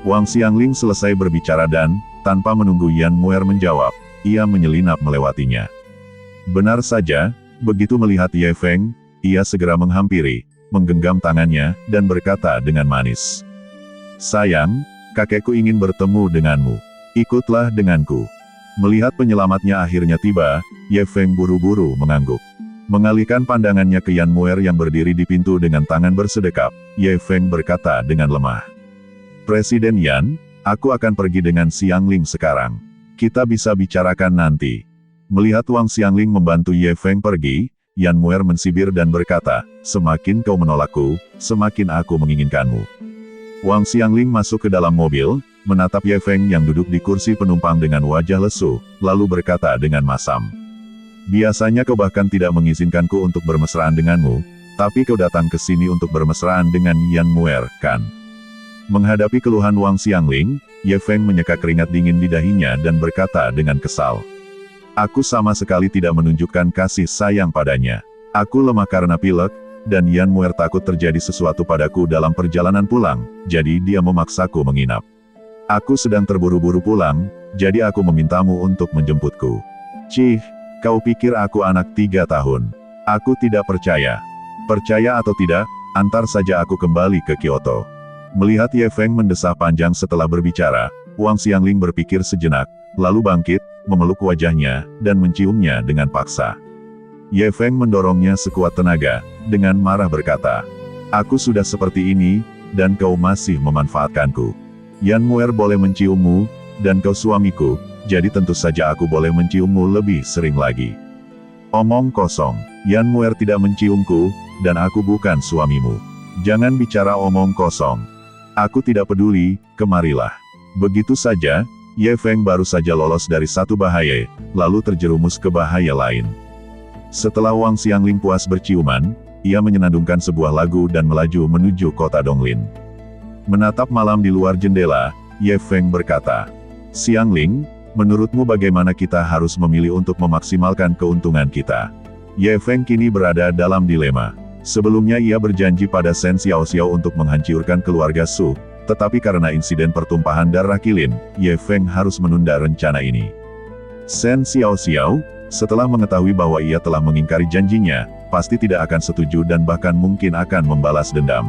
Wang Xiangling selesai berbicara dan, tanpa menunggu Yan Muer menjawab, ia menyelinap melewatinya. Benar saja, begitu melihat Ye Feng, ia segera menghampiri, menggenggam tangannya, dan berkata dengan manis, "Sayang, kakekku ingin bertemu denganmu. Ikutlah denganku." Melihat penyelamatnya akhirnya tiba, Ye Feng buru-buru mengangguk. Mengalihkan pandangannya ke Yan Muer yang berdiri di pintu dengan tangan bersedekap, Ye Feng berkata dengan lemah, "Presiden Yan, aku akan pergi dengan Xiangling sekarang. Kita bisa bicarakan nanti." Melihat Wang Xiangling membantu Ye Feng pergi, Yan Muer mensibir dan berkata, "Semakin kau menolakku, semakin aku menginginkanmu." Wang Xiangling masuk ke dalam mobil, menatap Ye Feng yang duduk di kursi penumpang dengan wajah lesu, lalu berkata dengan masam, "Biasanya kau bahkan tidak mengizinkanku untuk bermesraan denganmu, tapi kau datang ke sini untuk bermesraan dengan Yan Muer, kan?" Menghadapi keluhan Wang Xiangling, Ye Feng menyeka keringat dingin di dahinya dan berkata dengan kesal, "Aku sama sekali tidak menunjukkan kasih sayang padanya. Aku lemah karena pilek, dan Yan Muer takut terjadi sesuatu padaku dalam perjalanan pulang, jadi dia memaksaku menginap. Aku sedang terburu-buru pulang, jadi aku memintamu untuk menjemputku. Cih, kau pikir aku anak 3 tahun? Aku tidak percaya. Percaya atau tidak, antar saja aku kembali ke Kyoto. Melihat Ye Feng mendesah panjang setelah berbicara, Wang Xiangling berpikir sejenak, lalu bangkit, memeluk wajahnya, dan menciumnya dengan paksa. Ye Feng mendorongnya sekuat tenaga, dengan marah berkata, "Aku sudah seperti ini, dan kau masih memanfaatkanku. Yan Muer boleh menciummu, dan kau suamiku, jadi tentu saja aku boleh menciummu lebih sering lagi." Omong kosong, Yan Muer tidak menciumku, dan aku bukan suamimu. Jangan bicara omong kosong. Aku tidak peduli, kemarilah. Begitu saja, Ye Feng baru saja lolos dari satu bahaya, lalu terjerumus ke bahaya lain. Setelah Wang Xiangling puas berciuman, ia menyenandungkan sebuah lagu dan melaju menuju kota Donglin. Menatap malam di luar jendela, Ye Feng berkata, "Xiangling, menurutmu bagaimana kita harus memilih untuk memaksimalkan keuntungan kita?" Ye Feng kini berada dalam dilema. Sebelumnya ia berjanji pada Shen Xiaoxiao untuk menghancurkan keluarga Su, tetapi karena insiden pertumpahan darah kilin, Ye Feng harus menunda rencana ini. Shen Xiaoxiao, setelah mengetahui bahwa ia telah mengingkari janjinya, pasti tidak akan setuju dan bahkan mungkin akan membalas dendam.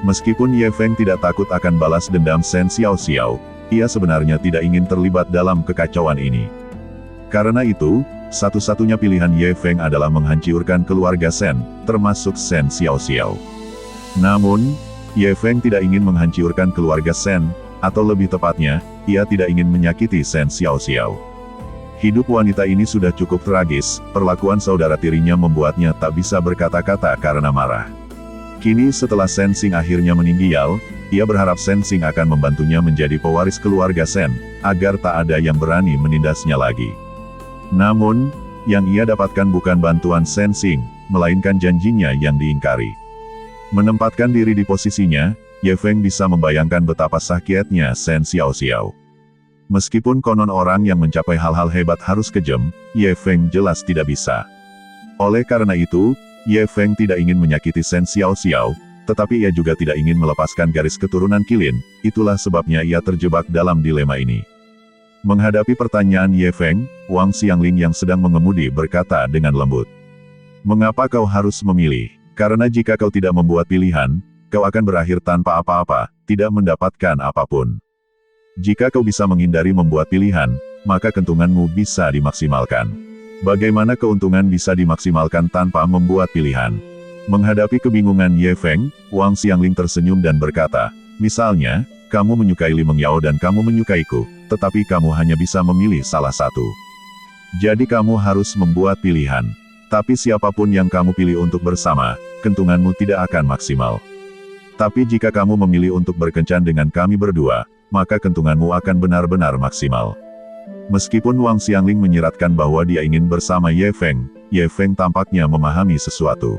Meskipun Ye Feng tidak takut akan balas dendam Shen Xiaoxiao, ia sebenarnya tidak ingin terlibat dalam kekacauan ini. Karena itu, satu-satunya pilihan Ye Feng adalah menghancurkan keluarga Shen, termasuk Shen Xiaoxiao. Namun, Ye Feng tidak ingin menghancurkan keluarga Shen, atau lebih tepatnya, ia tidak ingin menyakiti Shen Xiaoxiao. Hidup wanita ini sudah cukup tragis, perlakuan saudara tirinya membuatnya tak bisa berkata-kata karena marah. Kini setelah Shen Xing akhirnya meninggal, ia berharap Shen Xing akan membantunya menjadi pewaris keluarga Shen, agar tak ada yang berani menindasnya lagi. Namun, yang ia dapatkan bukan bantuan Shen Xing, melainkan janjinya yang diingkari. Menempatkan diri di posisinya, Ye Feng bisa membayangkan betapa sakitnya Shen Xiaoxiao. Meskipun konon orang yang mencapai hal-hal hebat harus kejam, Ye Feng jelas tidak bisa. Oleh karena itu, Ye Feng tidak ingin menyakiti Shen Xiaoxiao, tetapi ia juga tidak ingin melepaskan garis keturunan kilin, itulah sebabnya ia terjebak dalam dilema ini. Menghadapi pertanyaan Ye Feng, Wang Xiangling yang sedang mengemudi berkata dengan lembut, "Mengapa kau harus memilih? Karena jika kau tidak membuat pilihan, kau akan berakhir tanpa apa-apa, tidak mendapatkan apapun. Jika kau bisa menghindari membuat pilihan, maka keuntunganmu bisa dimaksimalkan. Bagaimana keuntungan bisa dimaksimalkan tanpa membuat pilihan?" Menghadapi kebingungan Ye Feng, Wang Xiangling tersenyum dan berkata, "Misalnya, kamu menyukai Li Mengyao dan kamu menyukaiku, tetapi kamu hanya bisa memilih salah satu. Jadi kamu harus membuat pilihan. Tapi siapapun yang kamu pilih untuk bersama, keuntunganmu tidak akan maksimal. Tapi jika kamu memilih untuk berkencan dengan kami berdua, maka keuntunganmu akan benar-benar maksimal." Meskipun Wang Xiangling menyiratkan bahwa dia ingin bersama Ye Feng tampaknya memahami sesuatu.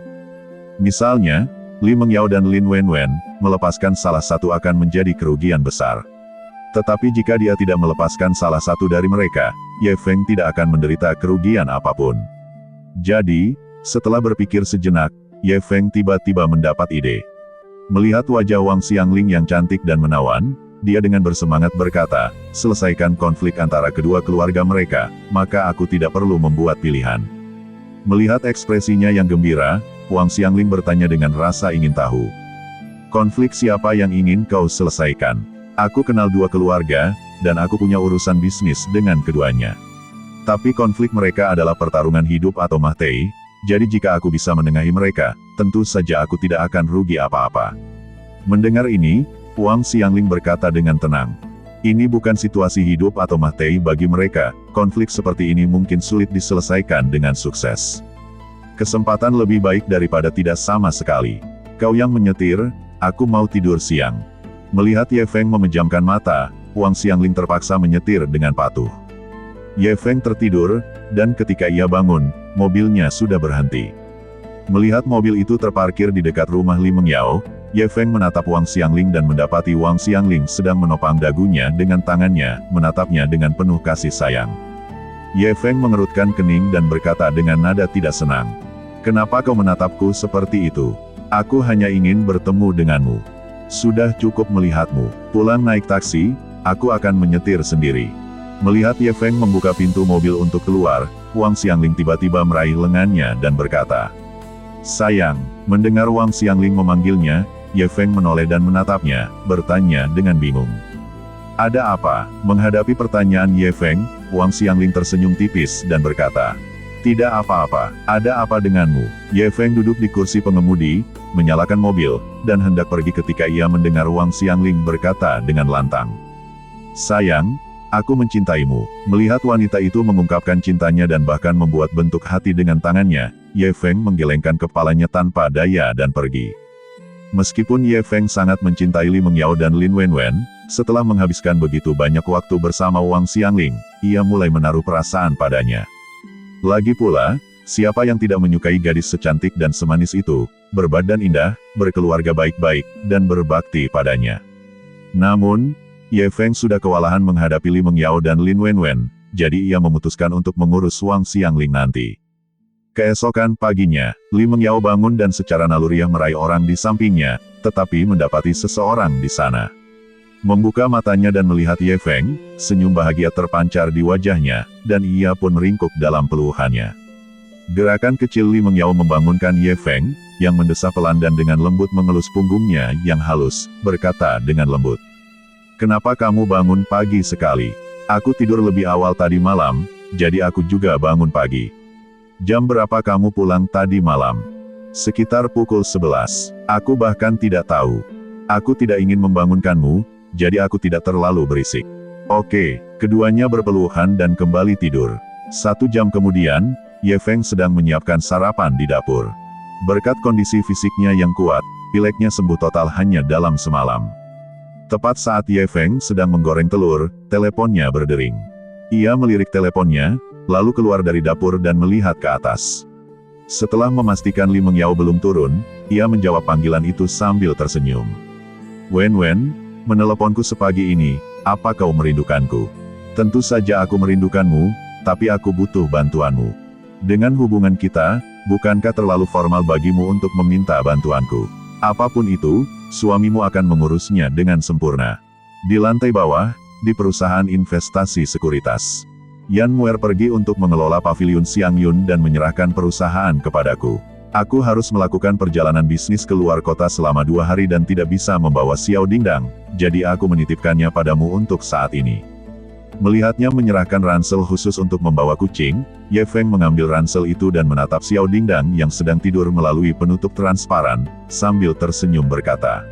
Misalnya, Li Mengyao dan Lin Wenwen, melepaskan salah satu akan menjadi kerugian besar. Tetapi jika dia tidak melepaskan salah satu dari mereka, Ye Feng tidak akan menderita kerugian apapun. Jadi, setelah berpikir sejenak, Ye Feng tiba-tiba mendapat ide. Melihat wajah Wang Xiangling yang cantik dan menawan, dia dengan bersemangat berkata, "Selesaikan konflik antara kedua keluarga mereka, maka aku tidak perlu membuat pilihan." Melihat ekspresinya yang gembira, Wang Xiangling bertanya dengan rasa ingin tahu. "Konflik siapa yang ingin kau selesaikan? Aku kenal dua keluarga, dan aku punya urusan bisnis dengan keduanya. Tapi konflik mereka adalah pertarungan hidup atau mati, jadi jika aku bisa menengahi mereka, tentu saja aku tidak akan rugi apa-apa." Mendengar ini, Wang Xiangling berkata dengan tenang, "Ini bukan situasi hidup atau mati bagi mereka, konflik seperti ini mungkin sulit diselesaikan dengan sukses. Kesempatan lebih baik daripada tidak sama sekali. Kau yang menyetir, aku mau tidur siang." Melihat Ye Feng memejamkan mata, Wang Xiangling terpaksa menyetir dengan patuh. Ye Feng tertidur, dan ketika ia bangun, mobilnya sudah berhenti. Melihat mobil itu terparkir di dekat rumah Li Mengyao, Ye Feng menatap Wang Xiangling dan mendapati Wang Xiangling sedang menopang dagunya dengan tangannya, menatapnya dengan penuh kasih sayang. Ye Feng mengerutkan kening dan berkata dengan nada tidak senang, Kenapa kau menatapku seperti itu? Aku hanya ingin bertemu denganmu. Sudah cukup melihatmu. Pulang naik taksi, aku akan menyetir sendiri. Melihat Ye Feng membuka pintu mobil untuk keluar, Wang Xiangling tiba-tiba meraih lengannya dan berkata, "Sayang." Mendengar Wang Xiangling memanggilnya, Ye Feng menoleh dan menatapnya, bertanya dengan bingung. "Ada apa?" Menghadapi pertanyaan Ye Feng, Wang Xiangling tersenyum tipis dan berkata, "Tidak apa-apa, ada apa denganmu?" Ye Feng duduk di kursi pengemudi, menyalakan mobil, dan hendak pergi ketika ia mendengar Wang Xiangling berkata dengan lantang, "Sayang, aku mencintaimu." Melihat wanita itu mengungkapkan cintanya dan bahkan membuat bentuk hati dengan tangannya, Ye Feng menggelengkan kepalanya tanpa daya dan pergi. Meskipun Ye Feng sangat mencintai Li Mengyao dan Lin Wenwen, setelah menghabiskan begitu banyak waktu bersama Wang Xiangling, ia mulai menaruh perasaan padanya. Lagi pula, siapa yang tidak menyukai gadis secantik dan semanis itu, berbadan indah, berkeluarga baik-baik, dan berbakti padanya. Namun, Ye Feng sudah kewalahan menghadapi Li Mengyao dan Lin Wenwen, jadi ia memutuskan untuk mengurus Wang Xiangling nanti. Keesokan paginya, Li Mengyao bangun dan secara naluriah meraih orang di sampingnya, tetapi mendapati seseorang di sana. Membuka matanya dan melihat Ye Feng, senyum bahagia terpancar di wajahnya, dan ia pun meringkuk dalam peluhannya. Gerakan kecil Li Mengyao membangunkan Ye Feng, yang mendesah pelan dan dengan lembut mengelus punggungnya yang halus, berkata dengan lembut, "Kenapa kamu bangun pagi sekali? Aku tidur lebih awal tadi malam, jadi aku juga bangun pagi." "Jam berapa kamu pulang tadi malam?" "Sekitar pukul 11. Aku bahkan tidak tahu. Aku tidak ingin membangunkanmu, jadi aku tidak terlalu berisik." Oke, keduanya berpeluhan dan kembali tidur. 1 jam kemudian, Ye Feng sedang menyiapkan sarapan di dapur. Berkat kondisi fisiknya yang kuat, pileknya sembuh total hanya dalam semalam. Tepat saat Ye Feng sedang menggoreng telur, teleponnya berdering. Ia melirik teleponnya, lalu keluar dari dapur dan melihat ke atas. Setelah memastikan Li Mengyao belum turun, ia menjawab panggilan itu sambil tersenyum. "Wen, meneleponku sepagi ini, apa kau merindukanku?" "Tentu saja aku merindukanmu, tapi aku butuh bantuanmu. Dengan hubungan kita, bukankah terlalu formal bagimu untuk meminta bantuanku? Apapun itu, suamimu akan mengurusnya dengan sempurna." Di lantai bawah, di perusahaan investasi sekuritas, Yan Muer pergi untuk mengelola pavilion Xiangyun dan menyerahkan perusahaan kepadaku. "Aku harus melakukan perjalanan bisnis ke luar kota selama 2 hari dan tidak bisa membawa Xiao Dingdang, jadi aku menitipkannya padamu untuk saat ini." Melihatnya menyerahkan ransel khusus untuk membawa kucing, Ye Feng mengambil ransel itu dan menatap Xiao Dingdang yang sedang tidur melalui penutup transparan, sambil tersenyum berkata,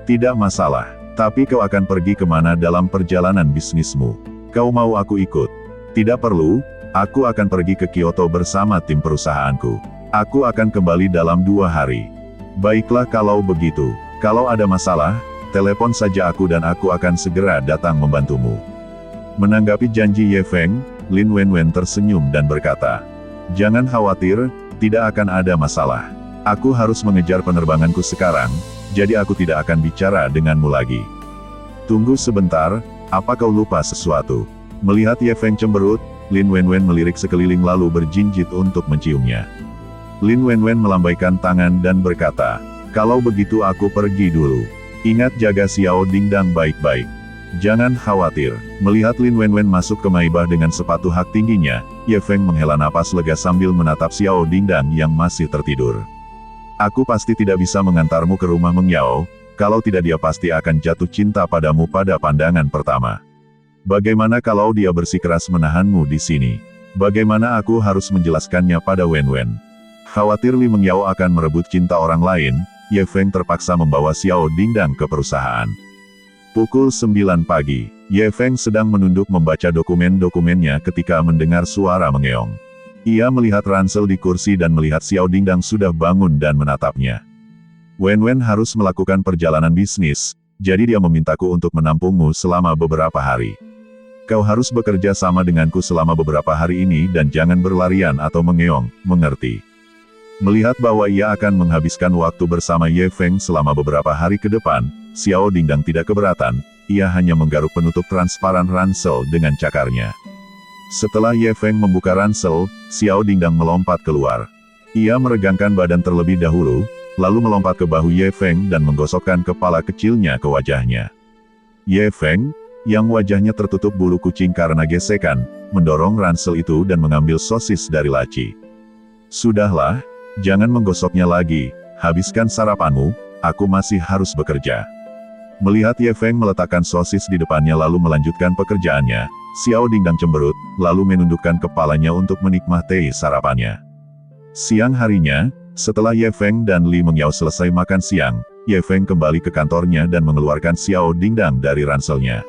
"Tidak masalah, tapi kau akan pergi kemana dalam perjalanan bisnismu? Kau mau aku ikut?" "Tidak perlu, aku akan pergi ke Kyoto bersama tim perusahaanku. Aku akan kembali dalam 2 hari. "Baiklah kalau begitu. Kalau ada masalah, telepon saja aku dan aku akan segera datang membantumu." Menanggapi janji Ye Feng, Lin Wenwen tersenyum dan berkata, "Jangan khawatir, tidak akan ada masalah. Aku harus mengejar penerbanganku sekarang, jadi aku tidak akan bicara denganmu lagi." "Tunggu sebentar, apa kau lupa sesuatu?" Melihat Ye Feng cemberut, Lin Wenwen melirik sekeliling lalu berjinjit untuk menciumnya. Lin Wenwen melambaikan tangan dan berkata, "Kalau begitu aku pergi dulu. Ingat jaga Xiao Dingdang baik-baik." "Jangan khawatir." Melihat Lin Wenwen masuk ke Maibah dengan sepatu hak tingginya, Ye Feng menghela napas lega sambil menatap Xiao Dingdang yang masih tertidur. "Aku pasti tidak bisa mengantarmu ke rumah Mengyao, kalau tidak dia pasti akan jatuh cinta padamu pada pandangan pertama. Bagaimana kalau dia bersikeras menahanmu di sini? Bagaimana aku harus menjelaskannya pada Wenwen?" Khawatir Li Mengyao akan merebut cinta orang lain, Ye Feng terpaksa membawa Xiao Dingdang ke perusahaan. Pukul 9 pagi, Ye Feng sedang menunduk membaca dokumen-dokumennya ketika mendengar suara mengeong. Ia melihat ransel di kursi dan melihat Xiao Dingdang sudah bangun dan menatapnya. "Wenwen harus melakukan perjalanan bisnis, jadi dia memintaku untuk menampungmu selama beberapa hari. Kau harus bekerja sama denganku selama beberapa hari ini dan jangan berlarian atau mengeong, mengerti?" Melihat bahwa ia akan menghabiskan waktu bersama Ye Feng selama beberapa hari ke depan, Xiao Dingdang tidak keberatan, ia hanya menggaruk penutup transparan ransel dengan cakarnya. Setelah Ye Feng membuka ransel, Xiao Dingdang melompat keluar. Ia meregangkan badan terlebih dahulu, lalu melompat ke bahu Ye Feng dan menggosokkan kepala kecilnya ke wajahnya. Ye Feng, yang wajahnya tertutup bulu kucing karena gesekan, mendorong ransel itu dan mengambil sosis dari laci. Sudahlah, jangan menggosoknya lagi, habiskan sarapanmu, aku masih harus bekerja. Melihat Ye Feng meletakkan sosis di depannya lalu melanjutkan pekerjaannya, Xiao Dingdang cemberut, lalu menundukkan kepalanya untuk menikmati sarapannya. Siang harinya, setelah Ye Feng dan Li Mengyao selesai makan siang, Ye Feng kembali ke kantornya dan mengeluarkan Xiao Dingdang dari ranselnya.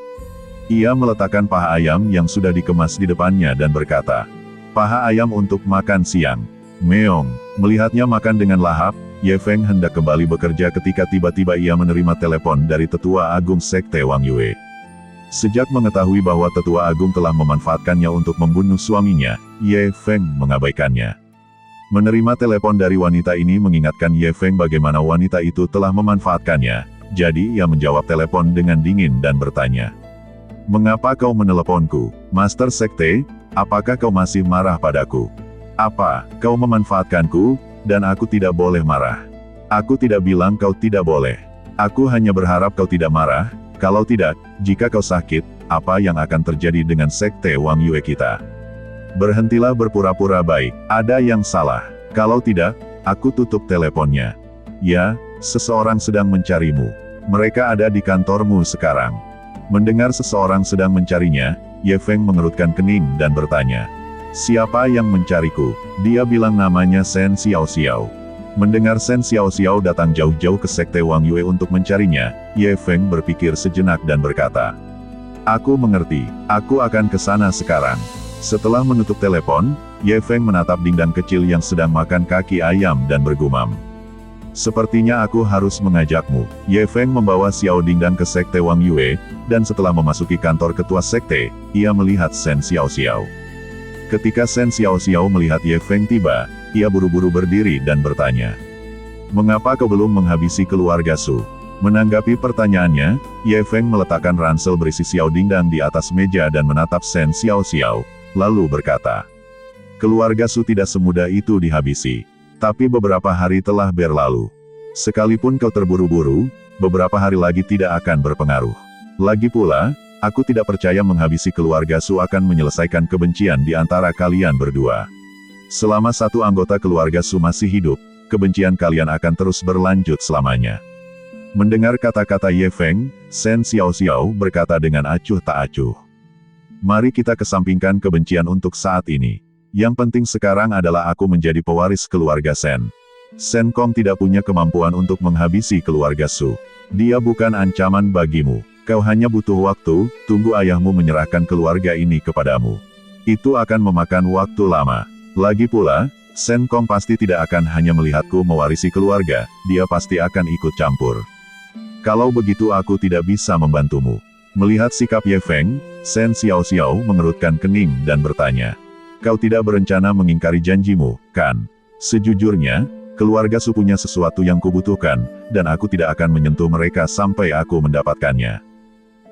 Ia meletakkan paha ayam yang sudah dikemas di depannya dan berkata, "Paha ayam untuk makan siang." Meong, melihatnya makan dengan lahap, Ye Feng hendak kembali bekerja ketika tiba-tiba ia menerima telepon dari Tetua Agung Sekte Wang Yue. Sejak mengetahui bahwa Tetua Agung telah memanfaatkannya untuk membunuh suaminya, Ye Feng mengabaikannya. Menerima telepon dari wanita ini mengingatkan Ye Feng bagaimana wanita itu telah memanfaatkannya, jadi ia menjawab telepon dengan dingin dan bertanya, "Mengapa kau meneleponku, Master Sekte? Apakah kau masih marah padaku? Apa, kau memanfaatkanku, dan aku tidak boleh marah? Aku tidak bilang kau tidak boleh. Aku hanya berharap kau tidak marah, kalau tidak, jika kau sakit, apa yang akan terjadi dengan Sekte Wang Yue kita? Berhentilah berpura-pura baik, ada yang salah. Kalau tidak, aku tutup teleponnya. Ya, seseorang sedang mencarimu. Mereka ada di kantormu sekarang." Mendengar seseorang sedang mencarinya, Ye Feng mengerutkan kening dan bertanya, "Siapa yang mencariku?" Dia bilang namanya Shen Xiao Xiao. Mendengar Shen Xiao Xiao datang jauh-jauh ke Sekte Wang Yue untuk mencarinya, Ye Feng berpikir sejenak dan berkata, "Aku mengerti, aku akan ke sana sekarang." Setelah menutup telepon, Ye Feng menatap Dingdang kecil yang sedang makan kaki ayam dan bergumam, "Sepertinya aku harus mengajakmu." Ye Feng membawa Xiao Dingdang ke Sekte Wang Yue, dan setelah memasuki kantor ketua sekte, ia melihat Shen Xiao Xiao. Ketika Shen Xiao Xiao melihat Ye Feng tiba, ia buru-buru berdiri dan bertanya, "Mengapa kau belum menghabisi keluarga Su?" Menanggapi pertanyaannya, Ye Feng meletakkan ransel berisi Xiao Dingdang di atas meja dan menatap Shen Xiao Xiao, lalu berkata, "Keluarga Su tidak semudah itu dihabisi. Tapi beberapa hari telah berlalu. Sekalipun kau terburu-buru, beberapa hari lagi tidak akan berpengaruh. Lagi pula, aku tidak percaya menghabisi keluarga Su akan menyelesaikan kebencian di antara kalian berdua. Selama satu anggota keluarga Su masih hidup, kebencian kalian akan terus berlanjut selamanya." Mendengar kata-kata Ye Feng, Shen Xiao Xiao berkata dengan acuh tak acuh, "Mari kita kesampingkan kebencian untuk saat ini. Yang penting sekarang adalah aku menjadi pewaris keluarga Shen. Shen Kong tidak punya kemampuan untuk menghabisi keluarga Su. Dia bukan ancaman bagimu. Kau hanya butuh waktu, tunggu ayahmu menyerahkan keluarga ini kepadamu. Itu akan memakan waktu lama. Lagi pula, Shen Kong pasti tidak akan hanya melihatku mewarisi keluarga, dia pasti akan ikut campur. Kalau begitu aku tidak bisa membantumu." Melihat sikap Ye Feng, Shen Xiao Xiao mengerutkan kening dan bertanya, "Kau tidak berencana mengingkari janjimu, kan?" "Sejujurnya, keluarga Su punya sesuatu yang kubutuhkan, dan aku tidak akan menyentuh mereka sampai aku mendapatkannya."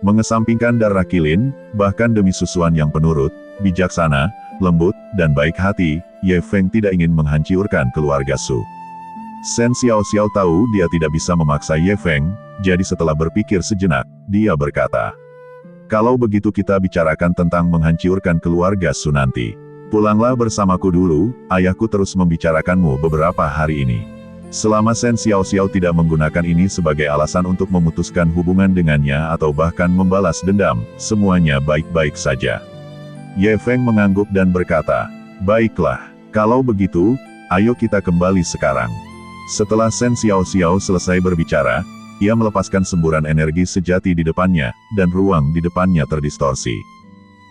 Mengesampingkan darah kilin, bahkan demi Susuan yang penurut, bijaksana, lembut, dan baik hati, Ye Feng tidak ingin menghancurkan keluarga Su. Shen Xiao Xiao tahu dia tidak bisa memaksa Ye Feng, jadi setelah berpikir sejenak, dia berkata, "Kalau begitu kita bicarakan tentang menghancurkan keluarga Su nanti. Pulanglah bersamaku dulu, ayahku terus membicarakanmu beberapa hari ini." Selama Shen Xiao Xiao tidak menggunakan ini sebagai alasan untuk memutuskan hubungan dengannya atau bahkan membalas dendam, semuanya baik-baik saja. Ye Feng mengangguk dan berkata, "Baiklah, kalau begitu, ayo kita kembali sekarang." Setelah Shen Xiao Xiao selesai berbicara, ia melepaskan semburan energi sejati di depannya, dan ruang di depannya terdistorsi.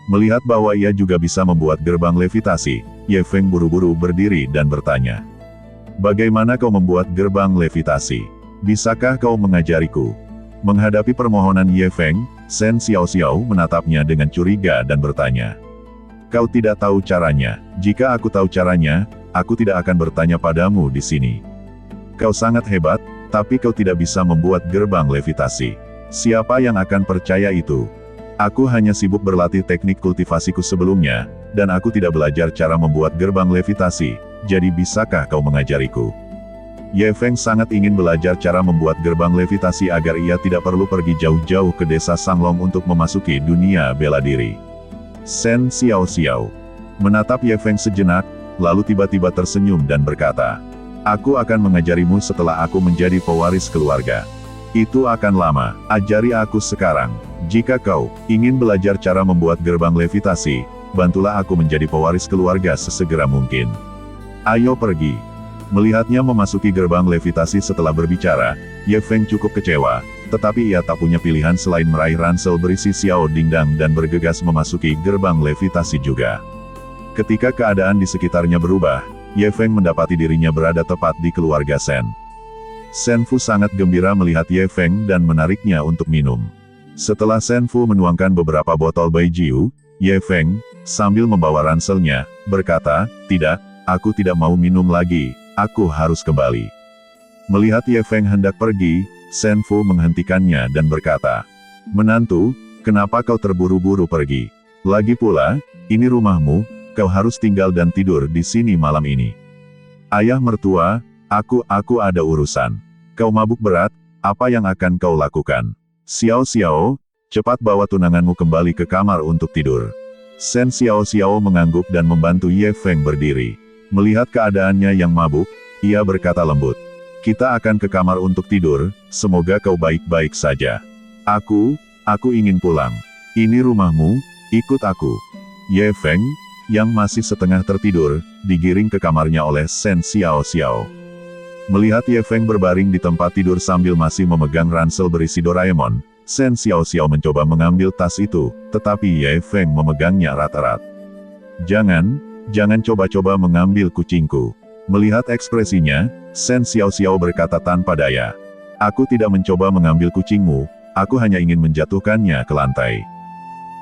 Melihat bahwa ia juga bisa membuat gerbang levitasi, Ye Feng buru-buru berdiri dan bertanya, "Bagaimana kau membuat gerbang levitasi? Bisakah kau mengajariku?" Menghadapi permohonan Ye Feng, Shen Xiao Xiao menatapnya dengan curiga dan bertanya, "Kau tidak tahu caranya? Jika aku tahu caranya, aku tidak akan bertanya padamu di sini. Kau sangat hebat, tapi kau tidak bisa membuat gerbang levitasi. Siapa yang akan percaya itu? Aku hanya sibuk berlatih teknik kultivasiku sebelumnya, dan aku tidak belajar cara membuat gerbang levitasi. jadi bisakah kau mengajariku? Ye Feng sangat ingin belajar cara membuat gerbang levitasi agar ia tidak perlu pergi jauh-jauh ke desa Sanglong untuk memasuki dunia bela diri. Sen Xiao Xiao menatap Ye Feng sejenak, lalu tiba-tiba tersenyum dan berkata, "Aku akan mengajarimu setelah aku menjadi pewaris keluarga. Itu akan lama, ajari aku sekarang. Jika kau ingin belajar cara membuat gerbang levitasi, bantulah aku menjadi pewaris keluarga sesegera mungkin. Ayo pergi." Melihatnya memasuki gerbang levitasi setelah berbicara, Ye Feng cukup kecewa, tetapi ia tak punya pilihan selain meraih ransel berisi Xiao Dingdang dan bergegas memasuki gerbang levitasi juga. Ketika keadaan di sekitarnya berubah, Ye Feng mendapati dirinya berada tepat di keluarga Sen. Sen Fu sangat gembira melihat Ye Feng dan menariknya untuk minum. Setelah Sen Fu menuangkan beberapa botol baijiu, Ye Feng, sambil membawa ranselnya, berkata, "Tidak, aku tidak mau minum lagi. Aku harus kembali." Melihat Ye Feng hendak pergi, Sen Fu menghentikannya dan berkata, "Menantu, kenapa kau terburu-buru pergi? Lagi pula, ini rumahmu, kau harus tinggal dan tidur di sini malam ini." "Ayah mertua, aku ada urusan." "Kau mabuk berat, apa yang akan kau lakukan?" "Xiao Xiao, cepat bawa tunanganmu kembali ke kamar untuk tidur." Sen Xiao Xiao mengangguk dan membantu Ye Feng berdiri. Melihat keadaannya yang mabuk, ia berkata lembut, "Kita akan ke kamar untuk tidur, semoga kau baik-baik saja. Aku ingin pulang. Ini rumahmu, ikut aku." Ye Feng, yang masih setengah tertidur, digiring ke kamarnya oleh Sen Xiao Xiao. Melihat Ye Feng berbaring di tempat tidur sambil masih memegang ransel berisi Doraemon, Sen Xiao Xiao mencoba mengambil tas itu, tetapi Ye Feng memegangnya erat-erat. Jangan coba-coba mengambil kucingku." Melihat ekspresinya, Sen Xiao Xiao berkata tanpa daya, "Aku tidak mencoba mengambil kucingmu, aku hanya ingin menjatuhkannya ke lantai."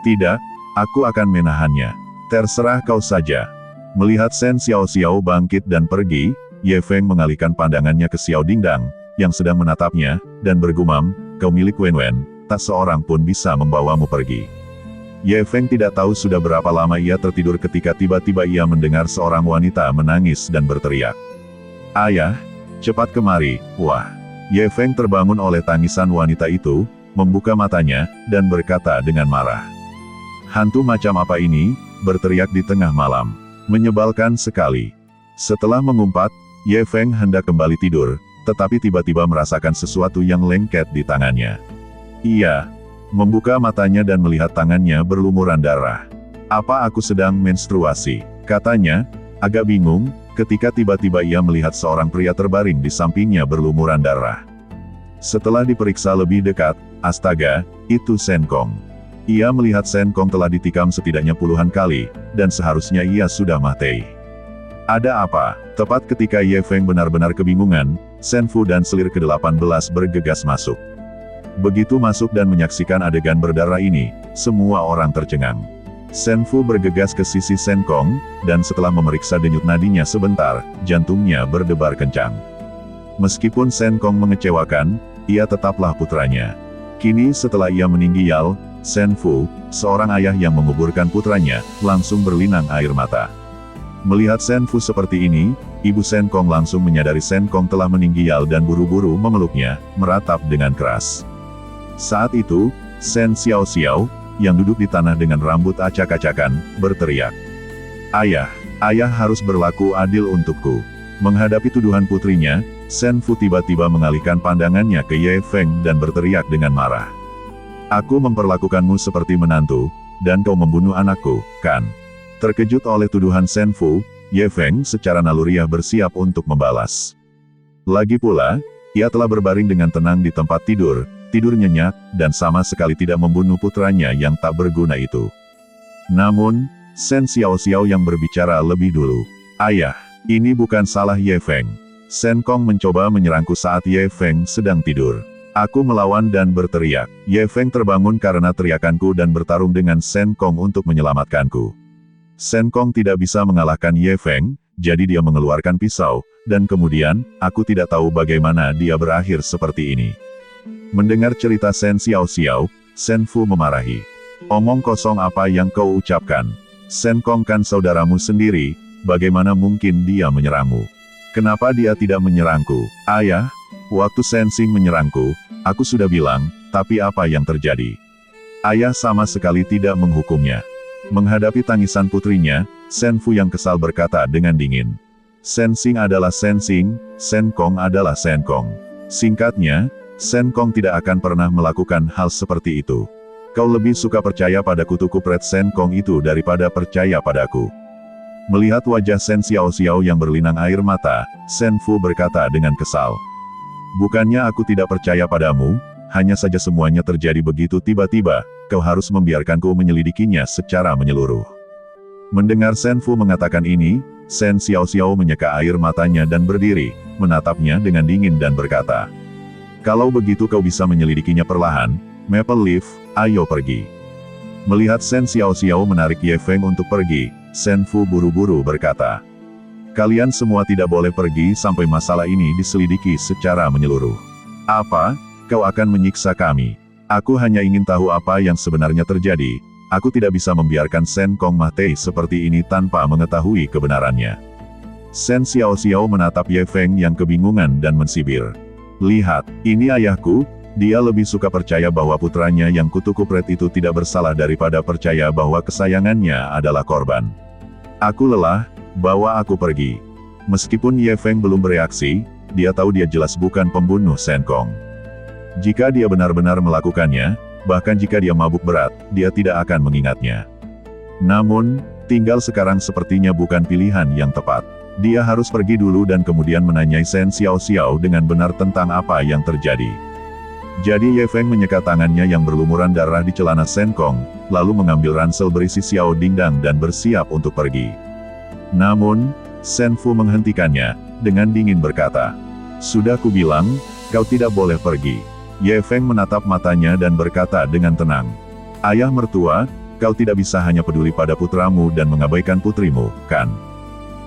"Tidak, aku akan menahannya. Terserah kau saja." Melihat Sen Xiao Xiao bangkit dan pergi, Ye Feng mengalihkan pandangannya ke Xiao Dingdang, yang sedang menatapnya, dan bergumam, "Kau milik Wen Wen, tak seorang pun bisa membawamu pergi." Ye Feng tidak tahu sudah berapa lama ia tertidur ketika tiba-tiba ia mendengar seorang wanita menangis dan berteriak, "Ayah, cepat kemari." Wah! Ye Feng terbangun oleh tangisan wanita itu, membuka matanya, dan berkata dengan marah, "Hantu macam apa ini, berteriak di tengah malam? Menyebalkan sekali." Setelah mengumpat, Ye Feng hendak kembali tidur, tetapi tiba-tiba merasakan sesuatu yang lengket di tangannya. Ia membuka matanya dan melihat tangannya berlumuran darah. "Apa aku sedang menstruasi?" katanya, agak bingung, ketika tiba-tiba ia melihat seorang pria terbaring di sampingnya berlumuran darah. Setelah diperiksa lebih dekat, astaga, itu Sen Kong. Ia melihat Sen Kong telah ditikam setidaknya puluhan kali, dan seharusnya ia sudah mati. "Ada apa?" Tepat ketika Ye Feng benar-benar kebingungan, Sen Fu dan selir ke-18 bergegas masuk. Begitu masuk dan menyaksikan adegan berdarah ini, semua orang tercengang. Sen Fu bergegas ke sisi Sen Kong, dan setelah memeriksa denyut nadinya sebentar, jantungnya berdebar kencang. Meskipun Sen Kong mengecewakan, ia tetaplah putranya. Kini setelah ia meninggal, Sen Fu, seorang ayah yang menguburkan putranya, langsung berlinang air mata. Melihat Sen Fu seperti ini, ibu Sen Kong langsung menyadari Sen Kong telah meninggal dan buru-buru memeluknya, meratap dengan keras. Saat itu, Sen Xiao Xiao, yang duduk di tanah dengan rambut acak-acakan, berteriak, ayah harus berlaku adil untukku." Menghadapi tuduhan putrinya, Sen Fu tiba-tiba mengalihkan pandangannya ke Ye Feng dan berteriak dengan marah. "Aku memperlakukanmu seperti menantu, dan kau membunuh anakku, kan?" Terkejut oleh tuduhan Sen Fu, Ye Feng secara naluriah bersiap untuk membalas. Lagi pula, ia telah berbaring dengan tenang di tempat tidur nyenyak, dan sama sekali tidak membunuh putranya yang tak berguna itu. Namun, Sen Xiao Xiao yang berbicara lebih dulu. "Ayah, ini bukan salah Ye Feng. Sen Kong mencoba menyerangku saat Ye Feng sedang tidur. Aku melawan dan berteriak. Ye Feng terbangun karena teriakanku dan bertarung dengan Sen Kong untuk menyelamatkanku. Sen Kong tidak bisa mengalahkan Ye Feng, jadi dia mengeluarkan pisau, dan kemudian, aku tidak tahu bagaimana dia berakhir seperti ini." Mendengar cerita Sen Xiao Xiao, Sen Fu memarahi. "Omong kosong apa yang kau ucapkan? Sen Kong kan saudaramu sendiri, bagaimana mungkin dia menyerangmu? Kenapa dia tidak menyerangku? Ayah, waktu Sensing menyerangku, aku sudah bilang, tapi apa yang terjadi? Ayah sama sekali tidak menghukumnya. Menghadapi tangisan putrinya, Senfu yang kesal berkata dengan dingin. Sensing adalah Sensing, Senkong adalah Senkong. Singkatnya, Senkong tidak akan pernah melakukan hal seperti itu. Kau lebih suka percaya pada kutu kupret Senkong itu daripada percaya padaku. Melihat wajah Sen Xiaoxiao yang berlinang air mata, Senfu berkata dengan kesal. Bukannya aku tidak percaya padamu, hanya saja semuanya terjadi begitu tiba-tiba, kau harus membiarkanku menyelidikinya secara menyeluruh. Mendengar Senfu mengatakan ini, Sen Xiaoxiao menyeka air matanya dan berdiri, menatapnya dengan dingin dan berkata, kalau begitu kau bisa menyelidikinya perlahan, Maple Leaf, ayo pergi. Melihat Sen Xiaoxiao menarik Ye Feng untuk pergi, Senfu buru-buru berkata, kalian semua tidak boleh pergi sampai masalah ini diselidiki secara menyeluruh. Apa? Kau akan menyiksa kami? Aku hanya ingin tahu apa yang sebenarnya terjadi. Aku tidak bisa membiarkan Sen Kong mati seperti ini tanpa mengetahui kebenarannya. Sen Xiaoxiao menatap Ye Feng yang kebingungan dan mensibir. Lihat, ini ayahku, dia lebih suka percaya bahwa putranya yang kutu kupret itu tidak bersalah daripada percaya bahwa kesayangannya adalah korban. Aku lelah, bawa aku pergi. Meskipun Ye Feng belum bereaksi, dia tahu dia jelas bukan pembunuh Sen Kong. Jika dia benar-benar melakukannya, bahkan jika dia mabuk berat, dia tidak akan mengingatnya. Namun, tinggal sekarang sepertinya bukan pilihan yang tepat. Dia harus pergi dulu dan kemudian menanyai Sen Xiaoxiao dengan benar tentang apa yang terjadi. Jadi Ye Feng menyeka tangannya yang berlumuran darah di celana Sen Kong, lalu mengambil ransel berisi Xiao Dingdang dan bersiap untuk pergi. Namun, Senfu menghentikannya, dengan dingin berkata, sudah kubilang, kau tidak boleh pergi. Ye Feng menatap matanya dan berkata dengan tenang, ayah mertua, kau tidak bisa hanya peduli pada putramu dan mengabaikan putrimu, kan?